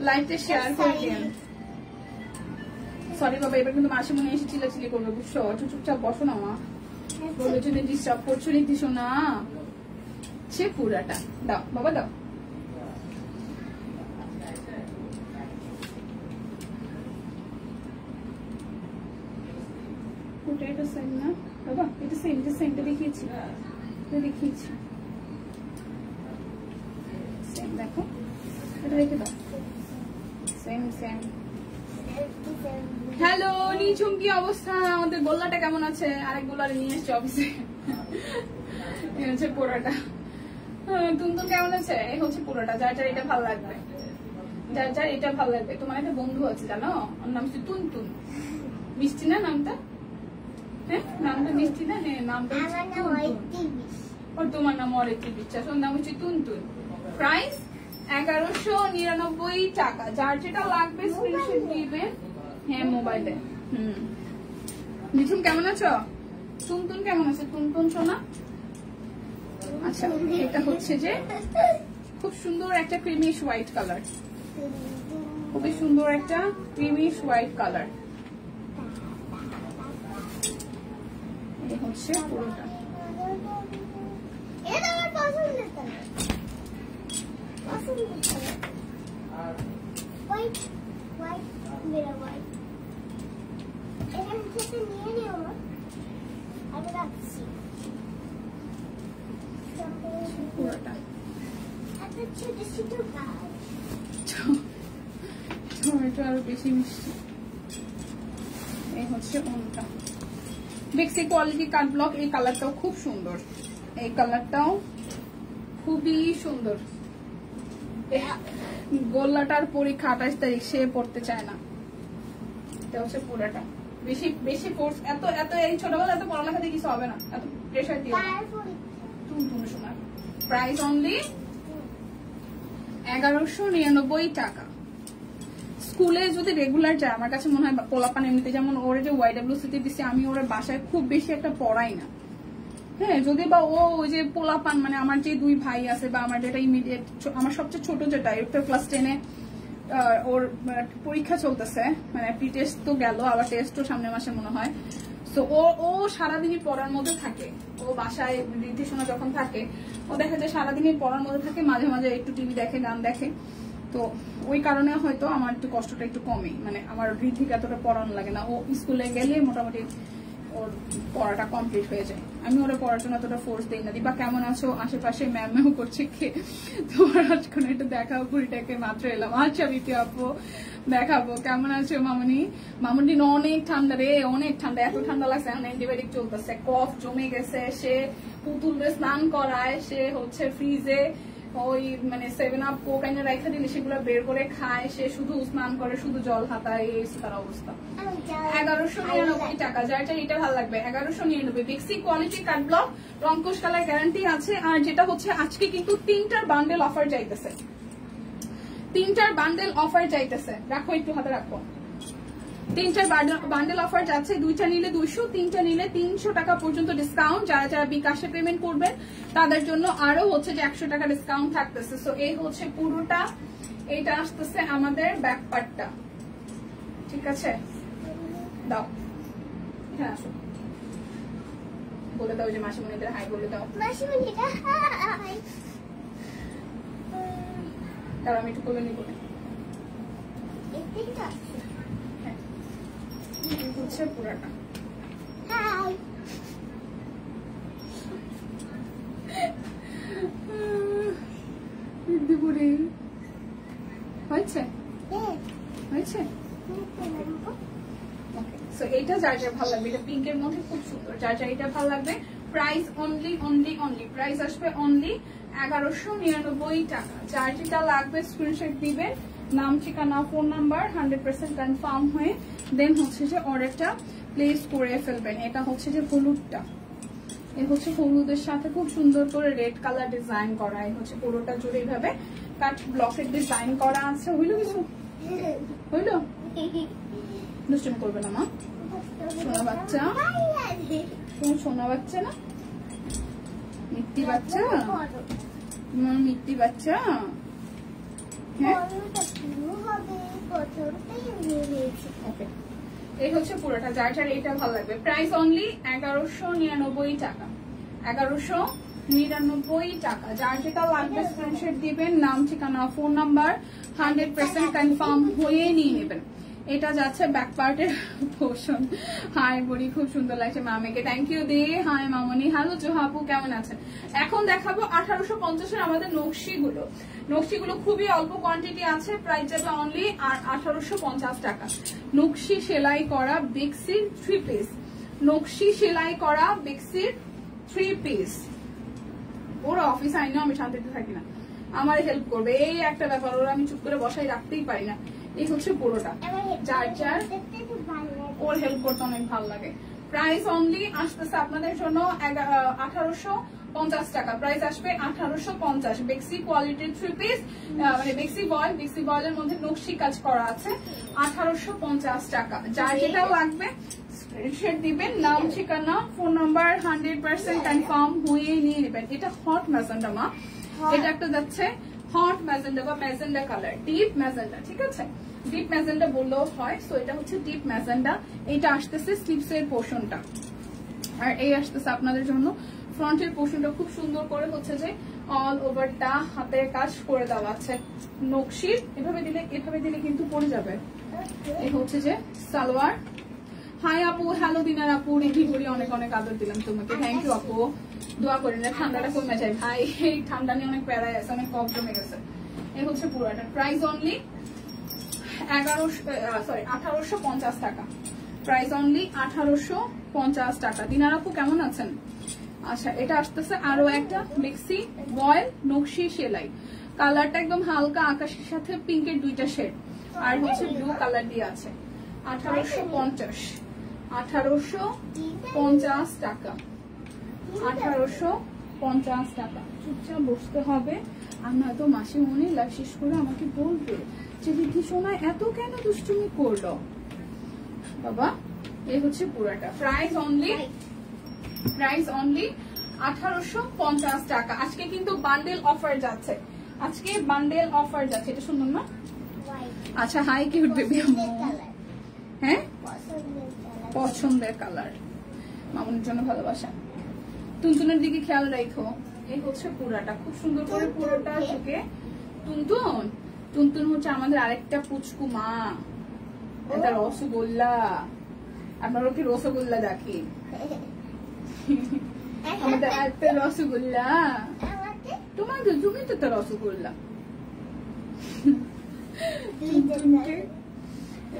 লাইভটা শেয়ার করে দেন। সরি বাবা, এবার কিন্তু মাসে মনে এসে চিল্লাচিল্লি করবে, বুঝছো? একটু চুপচাপ বসো না মা। বলে যদি ডিস্টার্ব করছো নীতি সোনা, সে পুরাটা দাও বাবা দাও। ওটা এটা সেম না বাবা, এটা সেম, এটা সেমটা দেখিয়েছি, দেখিয়েছি সেম, দেখো এটা রেখে দাও, সেম সেম। হ্যালো নিঝুম, কি অবস্থা? আমাদের গোল্লাটা কেমন আছে? আরেক গোল্লারে নিয়ে এসছে অফিসে, এই হচ্ছে পুরোটা। টুনটুন কেমন আছে? এই হচ্ছে পুরোটা। যার যার এটা ভালো লাগবে, যার যার এটা ভালো লাগবে। তোমার একটা বন্ধু আছে জানো, ওর নাম হচ্ছে টুনটুন। মিষ্টি না নামটা? হ্যাঁ নামটা মিষ্টি না? হ্যাঁ নামটা ওর, তোমার নাম অরিত্রি বিশ্বাস, ওর নাম হচ্ছে টুনটুন। প্রাইস 1199 টাকা। যার যেটা লাগবে স্ক্রিনশট দিবেন। হ্যাঁ মোবাইলে। মিঠুন কেমন আছো? টুনটুন কেমন আছে? টুনটুন সোনা। আচ্ছা এটা হচ্ছে যে খুব সুন্দর একটা ক্রিমিশ হোয়াইট কালার, খুবই সুন্দর একটা ক্রিমিশ হোয়াইট কালার। এই হচ্ছে পুরোটা। টমেটো আরো বেশি মিষ্টি। এই হচ্ছে ওনটা, বেক্সি কোয়ালিটি কাট ব্লক। এই কালারটাও খুব সুন্দর, এই কালারটাও খুবই সুন্দর। গোল্লাটার পরীক্ষা 28 তারিখ, সে পড়তে চায় না। এটা হচ্ছে পুরাটা। বেশি বেশি ফোর্স, এত এত এই ছোটবেলা এত পড়ালেখা দিয়ে কিছু হবে না, এত প্রেশার দিও না। তুমি শোনা। প্রাইস অনলি 1199 টাকা। স্কুলে যদি রেগুলার যায়, আমার কাছে মনে হয় পোলাপান এমনিতে, যেমন ওরে যে YWCতে দিচ্ছে, আমি ওরা বাসায় খুব বেশি একটা পড়াই না। হ্যাঁ যদি বা ও ওই যে পোলাপান, মানে আমার যে দুই ভাই আছে বা আমার যেটা ইমিডিয়েট, আমার সবচেয়ে ছোট যেটা ক্লাস 10-এ, ওর পরীক্ষা চলতেছে, মানে প্রি টেস্ট তো গেল, আবার টেস্টও সামনের মাসে মনে হয়। তো ও সারাদিনই পড়ার মধ্যে থাকে। ও বাসায় নির্দেশনা যখন থাকে, ও দেখা যায় সারাদিনই পড়ার মধ্যে থাকে, মাঝে মাঝে একটু টিভি দেখে, গান দেখে। তো ওই কারণে হয়তো আমার একটু কষ্টটা একটু কমে, মানে আমার ঋদ্ধিকে এতটা পড়ানো লাগে না। ও স্কুলে গেলে মোটামুটি ওর পড়াটা কমপ্লিট হয়ে যায়। আমি ওরা পড়ার জন্য এতটা ফোর্স দিই না। দিবা কেমন আছো? আশেপাশে ম্যাম করছে কে তোমার আজকে একটু দেখাও, কুড়িটাকে মাত্র এলাম। আচ্ছা বিপি আপু দেখাবো। কেমন আছো মামনি? মামনি অনেক ঠান্ডা রে, অনেক ঠান্ডা, এত ঠান্ডা লাগছে, এখন অ্যান্টিবায়োটিক চলতেছে, কফ জমে গেছে। সে পুতুলরে স্নান করায়, সে হচ্ছে ফ্রিজে ওই মানে 7 আপ কোক এনে রাখা দিলে সেগুলো বের করে খায়, সে শুধু স্নান করে, শুধু জল হাতায়, এই তার অবস্থা। 1199 টাকা। যার যার এটা ভালো লাগবে 1199। বেক্সি কোয়ালিটি কাট ব্লক, রংকশ কালার গ্যারান্টি আছে। আর যেটা হচ্ছে আজকে কিন্তু 3টার বান্ডেল অফার চাইতেছে, 3টার বান্ডেল অফার চাইতেছে। রাখো একটু হাতে রাখো। 3টার বান্ডেল অফার যাচ্ছে, 2টা নিলে 200, 3টা নিলে 300 টাকা পর্যন্ত ডিসকাউন্ট। যারা যারা বিকাশে পেমেন্ট করবেন তাদের জন্য আরো হচ্ছে যে 100 টাকা ডিসকাউন্ট থাকতেছে। সো এই হচ্ছে পুরোটা। এইটা আসতেছে আমাদের ব্যাক পার্টটা, ঠিক আছে? দাও হ্যাঁ আসো, বলে দাও যে মাসিমণিদের হাই বলে দাও। মাসিমণিটা হাই। তাহলে আমি একটু বলে নিব। হ্যাঁ হচ্ছে পুরাটা। হাই। হয়েছে হয়েছে। এইটা যার যার ভালো লাগবে, এটা পিঙ্কের মধ্যে খুব সুন্দর। যার যার এটা ভালো লাগবে, প্রাইস অনলি প্রাইস আসবে অনলি 1199 টাকা। যার যেটা লাগবে স্ক্রিনশট দিবেন, নাম, ঠিকানা, ফোন নাম্বার 100% কনফার্ম হয়ে দেন হচ্ছে যে অর্ডারটা প্লেস করে ফেলবেন। এটা হচ্ছে যে হলুদটা, এই হচ্ছে হলুদের সাথে খুব সুন্দর করে রেড কালার ডিজাইন করা। এই হচ্ছে পুরোটা জুড়ে এইভাবে কাট ব্লকের ডিজাইন করা আছে। হইলো কিছু? হইলো? দুষ্টুমি করবে না মা, সোনা বাচ্চা। তুমি সোনা বাচ্চা না, মিত্তি বাচ্চা, তোমার মিত্তি বাচ্চা। হ্যাঁ ওকে, এই হচ্ছে পুরোটা, যার যার এটা ভালো লাগবে। প্রাইস অনলি 1199 টাকা, 1199 টাকা। যার যেটা লাগবে স্ক্রিনশট দিবেন, নাম ঠিকানা ফোন নাম্বার 100% কনফার্ম হয়ে নিয়ে নেবেন। এটা যাচ্ছে ব্যাক পার্টের পোর্শন। হাই বড়ি, খুব সুন্দর লাগছে মামিকে, থ্যাংক ইউ দি। হাই মামনি, হ্যালো জোহাপু, কেমন আছেন? এখন দেখাবো 1850 আমাদের নকশিগুলো খুবই অল্প কোয়ান্টিটি আছে, প্রাইস যাবে অনলি 1850 টাকা। নকশি সেলাই করা বেক্সির 3 পিস, নকশি সেলাই করা বেক্সির 3 পিস। ওরা অফিস আইনো আমি শান্তিতে থাকি না, আমার হেল্প করবে, এই একটা ব্যাপার, ওরা আমি চুপ করে বসাই রাখতেই পারি না। এই হচ্ছে পুরোটা, যার যার ওর হেল্প করতে অনেক ভালো লাগে। প্রাইস অনলি আসতেছে আপনাদের জন্য 1850 টাকা, প্রাইস আসবে 1850। বেক্সি কোয়ালিটির 3 পিস, মানে বেক্সি বয়েলের মধ্যে নকশি কাজ করা আছে, 1850 টাকা। যার যেটা লাগবে স্ক্রিনশট দিবেন, নাম ঠিকানা ফোন নাম্বার 100% কনফার্ম হয়ে নিয়ে নেবেন। এটা হট ম্যাজেন্ডা মা, এটা একটা যাচ্ছে হট ম্যাজেন্ডা বা ম্যাজেন্ডা কালার, ডিপ ম্যাজেন্ডা, ঠিক আছে, ডিপ ম্যাজেন্ডা বললেও হয়। সো এটা হচ্ছে ডিপ ম্যাজেন্ডা, এটা আসতেছে স্লিভস এর পোর্শনটা, আর এই আসতেছে আপনাদের জন্য ফ্রন্টের পোর্শনটা। খুব সুন্দর করে হচ্ছে যে অল ওভারটা হাতের কাজ করে দেওয়া আছে নকশির, এভাবে দিলে কিন্তু পড়ে যাবে। এই হচ্ছে যে সালোয়ার। হাই আপু, হ্যালো দিনার আপু, রেডি করি, অনেক অনেক আদর দিলাম তোমাকে, থ্যাংক ইউ আপু। দোয়া করি না ঠান্ডাটা কমে যায় ভাই, এই ঠান্ডা নিয়ে অনেক প্যারায় আছে, অনেক কম জমে গেছে। এই হচ্ছে পুরোটা, প্রাইস অনলি 1850 টাকা, প্রাইস অনলি 1850 টাকা। দিনার আপু কেমন আছেন? আচ্ছা, এটা আসতেছে আরো একটা বেক্সি বয়েল নকশি সেলাই, কালারটা একদম হালকা আকাশের সাথে পিঙ্কের 2টা শেড, আর হচ্ছে ব্লু কালার দিয়ে আছে। 1850 টাকা, 1850 টাকা। চুপচাপ বসতে হবে, আমরা তো মাসে মনে লাভ শেষ করে আমাকে বলবে যে দিদি সোনা এত কেন দুষ্টুমি করলো বাবা। এই হচ্ছে পুরাটা, প্রাইস অনলি 1850 টাকা। আজকে কিন্তু বান্ডেল অফার যাচ্ছে, এটা সুন্দর না? আচ্ছা, হাই কিউট বেবি, হ্যাঁ পছন্দের কালার, মামুনের জন্য ভালোবাসা। টুনটুনের দিকে খেয়াল রাখো। এই হচ্ছে পুরাটা, খুব সুন্দর করে পুরোটা ঢুকে। টুনটুন হচ্ছে আমাদের আরেকটা পুচকু মা, এটা রসগোল্লা, আপনারা কি রসগোল্লা ডাকি? আমাদের আরেকটা রসগোল্লা, তুমি তো রসগোল্লা।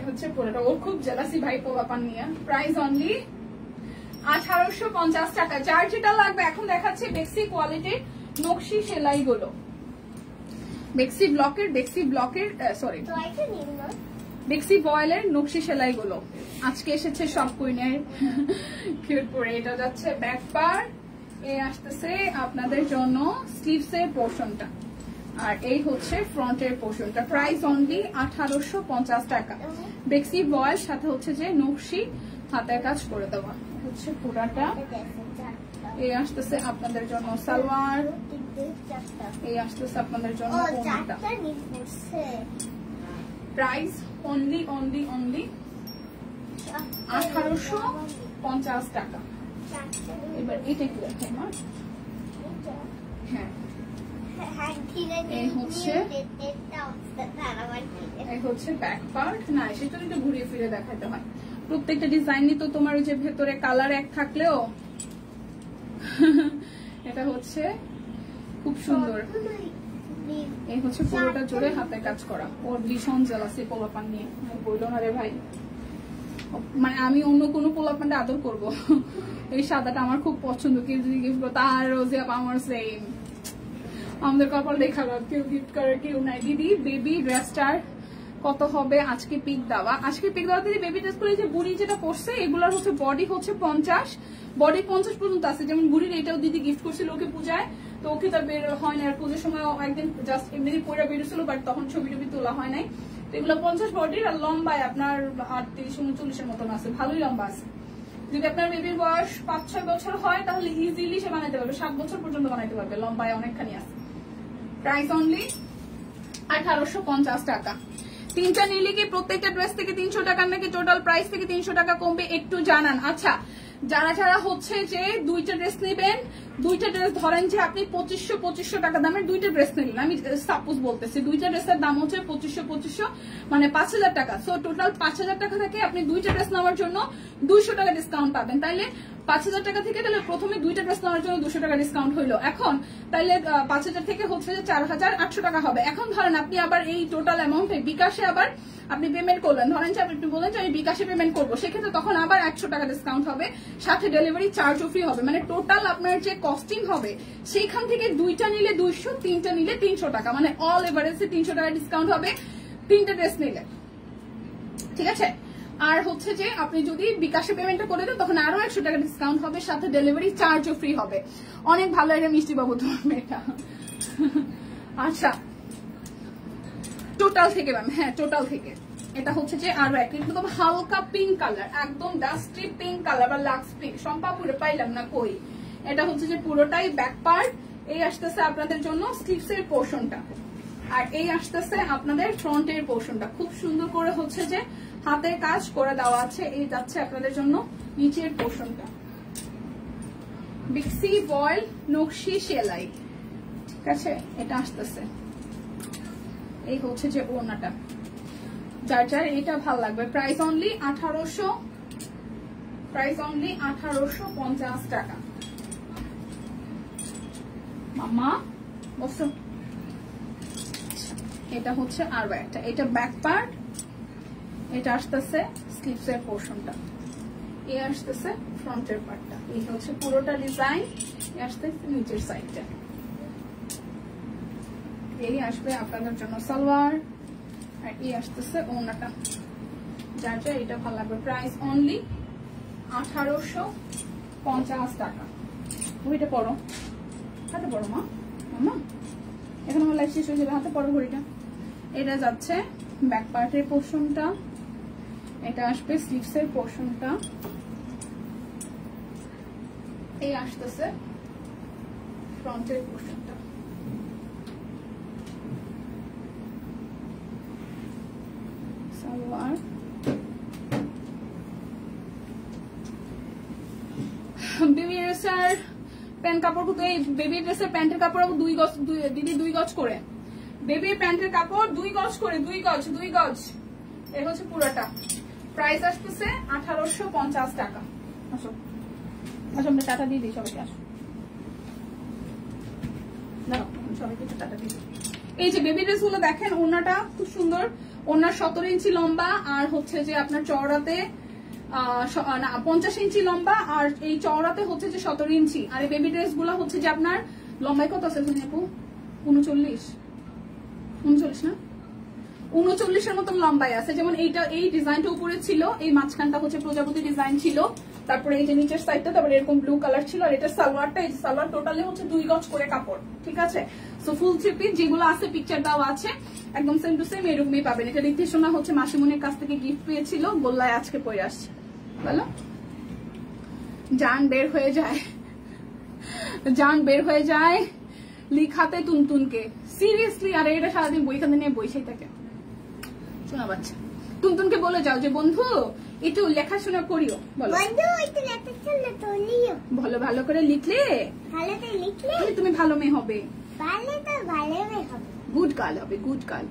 হচ্ছে পুরোটা, ও খুব জেলাসি ভাই পোলাপান নিয়ে। প্রাইস অনলি 1850 টাকা। যার যেটা লাগবে, এখন দেখাচ্ছে বেক্সি কোয়ালিটির নকশি সেলাই গুলো, বেক্সি বয়েলের নকশি সেলাই গুলো আজকে এসেছে সব কুইনের কিউট পরে। এটা যাচ্ছে ব্যাক পার্ট, এই আসতেছে আপনাদের জন্য স্লিভস এর পোর্শনটা, আর এই হচ্ছে ফ্রন্টের পোর্শনটা। প্রাইস অনলি 1850 টাকা। বেক্সি বয়েল সাথে হচ্ছে যে নকশি হাতের কাজ করে দেওয়া হচ্ছে পুরাটা। এই আসতেছে আপনাদের জন্য সালোয়ার, এই আসতেছে আপনাদের জন্য ওড়নাটা। প্রাইস অনলি 1850 টাকা। এবার এটা কি আছে মা? হ্যাঁ, এই হচ্ছে ব্যাক পার্ট। না, সেটা একটু ঘুরিয়ে ফিরে দেখাতে হয়। প্রত্যেকটা ডিজাইনই তো তোমার ওই যে ভেতরে কালার এক থাকলেও এটা হচ্ছে খুব সুন্দর। এই হচ্ছে পুরোটা জোরে হাতে কাজ করা। ওর ভীষণ জেলাসি পোলাপান নিয়ে, বললো না রে ভাই, মানে আমি অন্য কোনো পোলাপানটা আদর করবো, এই সাদাটা আমার খুব পছন্দ, কেউ যদি গিফট করো তার রোজে আমার সেম। আমাদের কপাল দেখা কেউ গিফট করার কেউ নাই। দিদি বেবি ড্রেসটার কত হবে আজকে পিক দেওয়া? আজকে পিক দেওয়া দিদি বেবি ড্রেস করে যে বুড়ি যেটা পড়ছে এগুলোর হচ্ছে বডি হচ্ছে 50, বডি 50 পর্যন্ত আছে। যেমন বুড়ির এটাও দিদি গিফট করছিল ওকে পূজায়, তো ওকে তার বের হয় না, আর পুজোর সময় একদিন জাস্ট এমনি পরে বেরোছিল, বাট তখন ছবি টবি তোলা হয় নাই। তো এগুলো 50 বডির, আর লম্বায় আপনার 38-39 মতন আছে, ভালোই লম্বা আছে। যদি আপনার বেবির বয়স 5-6 বছর হয় তাহলে ইজিলি সে বানাইতে পারবে, 7 বছর পর্যন্ত বানাইতে পারবে, লম্বায় অনেকখানি আছে। প্রাইস অনলি 1850 টাকা। তিনটা নিলে কি প্রত্যেকটা ড্রেস থেকে 300 টাকা নাকি টোটাল প্রাইস থেকে 300 টাকা কমবে একটু জানান। আচ্ছা, যারা যারা হচ্ছে যে দুইটা ড্রেস নেবেন, দুইটা ড্রেস ধরেন যে আপনি 2500 টাকা দামের দুইটা ড্রেস নিলেন, আমি সাপোজ বলতেছি দুইটা ড্রেসের দাম হচ্ছে 2500 মানে 5000 টাকা। সো টোটাল 5000 টাকা থেকে আপনি দুইটা ড্রেস নেওয়ার জন্য 200 টাকা ডিসকাউন্ট পাবেন। তাইলে 5000 টাকা থেকে তাহলে প্রথমে দুইটা ড্রেস নেওয়ার জন্য 200 টাকা ডিসকাউন্ট হইলো। এখন তাইলে 5000 থেকে হচ্ছে যে 4800 টাকা হবে। এখন ধরেন আপনি আবার এই টোটাল অ্যামাউন্টে বিকাশে আবার আপনি পেমেন্ট করলেন, ধরেন যে আপনি বলেন যে আমি বিকাশে পেমেন্ট করবো, সেক্ষেত্রে তখন আবার 100 টাকা ডিসকাউন্ট হবে, সাথে ডেলিভারি চার্জও ফ্রি হবে। মানে টোটাল আপনার যে কস্টিং হবে সেইখান থেকে দুইটা নিলে 200, তিনটা নিলে 300 টাকা, মানে অল এভারেজে 300 টাকা ডিসকাউন্ট হবে তিনটা ড্রেস নিলে। ঠিক আছে, আর হচ্ছে যে আপনি যদি বিকাশে পেমেন্টটা করে দেন তখন আরো 100 টাকা ডিসকাউন্ট হবে, সাথে ডেলিভারি চার্জও ফ্রি হবে। অনেক ভালো এটা মিষ্টি বাবু তোমার মেয়েটা। আচ্ছা, টোটাল থেকে ম্যাম, হ্যাঁ টোটাল থেকে এটা হচ্ছে যে আরো একদম হালকা পিঙ্ক কালার, একদম ডাস্টি পিঙ্ক কালার বা লাক্স পিঙ্ক। সম্পা পুরো পাইলাম না কই। এটা হচ্ছে যে পুরোটাই ব্যাক পার্ট, এই আসতেছে আপনাদের জন্য স্লিভস এর পোর্শনটা, আর এই আসতেছে আপনাদের ফ্রন্টের পোর্শনটা। খুব সুন্দর করে হচ্ছে যে হাতের কাজ করে দেওয়া আছে। এই যাচ্ছে আপনাদের জন্য নিচের পোর্শনটা, বিক্সি বয়েল নকশি সেলাই। ঠিক আছে, এটা আসতেছে, এই হচ্ছে যে ওড়নাটা। যার যার এটা ভালো লাগবে, প্রাইস অনলি 1800, প্রাইস অনলি 1850 টাকা। মামা বসো, এটা হচ্ছে আরো একটা, এটা ব্যাক পার্ট, এটা আসতেছে স্লিভস এর পোর্শনটা, এই আসতেছে ফ্রন্টের পার্টটা। এই হচ্ছে পুরোটা ডিজাইন, এই আসতেছে নিচের সাইডটা। এই আসবে আপনাদের জন্য সালোয়ার, আর এই আসতেছে ওড়নাটা। যার যার এটা ভালো লাগবে, প্রাইস অনলি 1850 টাকা। ঘড়িটা পড়ো, হাতে পড়ো মা, মামা এখন আমার লাইফ শেষ হয়ে যাবে, হাতে পড়ো ঘড়িটা। এটা যাচ্ছে ব্যাক পার্টের পোর্শনটা, এটা আসবে স্লিভস এর পোর্শনটা, এই আসতেছে ফ্রন্টের পোর্শনটা। সালোয়ার, বেবি ড্রেসের প্যান্ট কাপড়, এই বেবি ড্রেসের প্যান্টের কাপড় 2 গজ, দিদি 2 গজ করে, বেবির প্যান্টের কাপড় 2 গজ করে, 2 গজ। এই হচ্ছে পুরোটা, প্রাইস আসতেছে 1850 টাকা। আসো আসো, আমরা টাটা দিয়ে দিই সবাইকে, আসো দাঁড়াও, সবাইকে টাটা দিয়ে দিই। এই যে বেবি ড্রেস গুলো দেখেন, ওড়নাটা খুব সুন্দর, ওড়নার 17 ইঞ্চি লম্বা, আর হচ্ছে যে আপনার চওড়াতে 50 ইঞ্চি লম্বা, আর এই চওড়াতে হচ্ছে যে 17 ইঞ্চি। আর এই বেবি ড্রেস গুলো হচ্ছে যে আপনার লম্বায় কত আছে আপু? 39 না, 39 এর মতন লম্বায় আছে। যেমন এইটা, এই ডিজাইনটা উপরে ছিল, এই মাঝখানটা হচ্ছে প্রজাপতি ডিজাইন ছিল, তারপরে এই যে নিচের সাইডটা, তারপরে এরকম ব্লু কালার ছিল, আর এটা সালোয়ারটা, এই সালোয়ার টোটালি হচ্ছে 2 গজ করে কাপড়। ঠিক আছে, সো ফুল থ্রি পিস যেগুলো আছে পিকচার দেওয়া আছে, একদম সেম টু সেম এরকমই পাবেন। এটা দেখতে শোনা হচ্ছে মাসিমনির কাছ থেকে গিফট পেয়েছিল, গোল্লায় আজকে পরে আসছে। বলো, জান বের হয়ে যায়, জান বের হয়ে যায় লিখাতে তুনতুনকে, সিরিয়াসলি। আর এটা সারাদিন বইখানে নিয়ে বইসাই থাকে, শোনা বাচ্চা। তুনতুনকে বলে যাও যে বন্ধু একটু লেখাশোনা করিও, বলো ভালো ভালো করে লিখলে তুমি ভালো মেয়ে হবে, গুড গার্ল হবে, গুড গার্ল।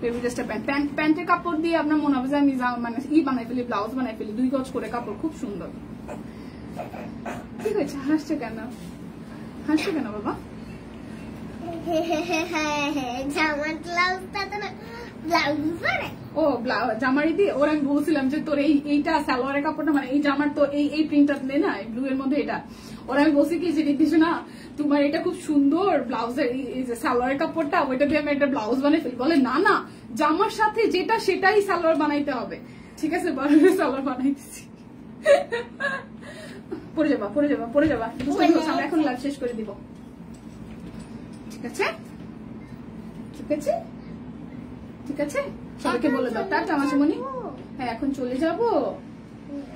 বেবি ড্রেসটা প্যান্টের কাপড় দিয়ে আপনার মনে হবে যে আমি মানে বানাই ফেলি, ব্লাউজ বানাই ফেলি, 2 গজ করে কাপড়, খুব সুন্দর। ঠিক আছে, হাসছো কেন, হাসছো কেন বাবা? ও জামারি দিয়ে ওর আমি বলছিলাম যে তোর এইটা সালোয়ারের কাপড়টা, মানে এই জামার তো এই প্রিন্টটা নেই না, ব্লু এর মধ্যে এটা। ওর আমি বলছি কি যে দেখছো না তোমার এটা খুব সুন্দর ব্লাউজের, এই যে সালোয়ারের কাপড়টা, ওইটা দিয়ে আমি একটা ব্লাউজ বানাই ফেলি। বলে না না, জামার সাথে যেটা সেটাই সালোয়ার বানাইতে হবে। ঠিক আছে, সালোয়ার বানাইতেছি। পরে যাবা, পরে যাবা, পরে যাবা, আমরা এখন লাভ শেষ করে দিব। ঠিক আছে, ঠিক আছে, ঠিক আছে, সবাইকে বলে দাও টাটা মাসিমণি। হ্যাঁ এখন চলে যাবো,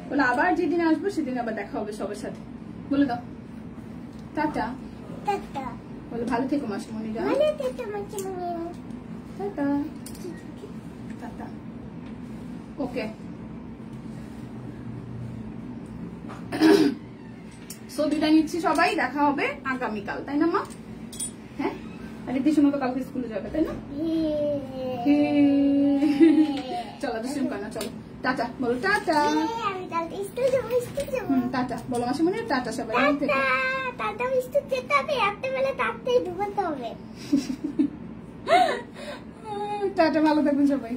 বলে আবার যেদিন আসবো সেদিন আবার দেখা হবে সবার সাথে, বলে দাও টাটা। বলে ভালো থেকো মাসিমণিরা, টাটা। ওকে, সো বিদায় নিচ্ছি সবাই, দেখা হবে আগামীকাল, তাই না মা? হ্যাঁ, আর ঋদ্ধিসোনা তো কালকে স্কুলে যাবে, তাই না? চলো দুষ্টুমি করো না, চলো টাটা বলো, টাটা। আমি কালকে স্কুল যাবো, স্কুল যাবো। টাটা বলো মাসি, মনে টাটা সবাই। টাটা, টাটা, স্কুল যেতে হবে, রাত্রেবেলা তাড়াতাড়ি ঘুমাতে হবে। টাটা, ভালো থাকবেন সবাই।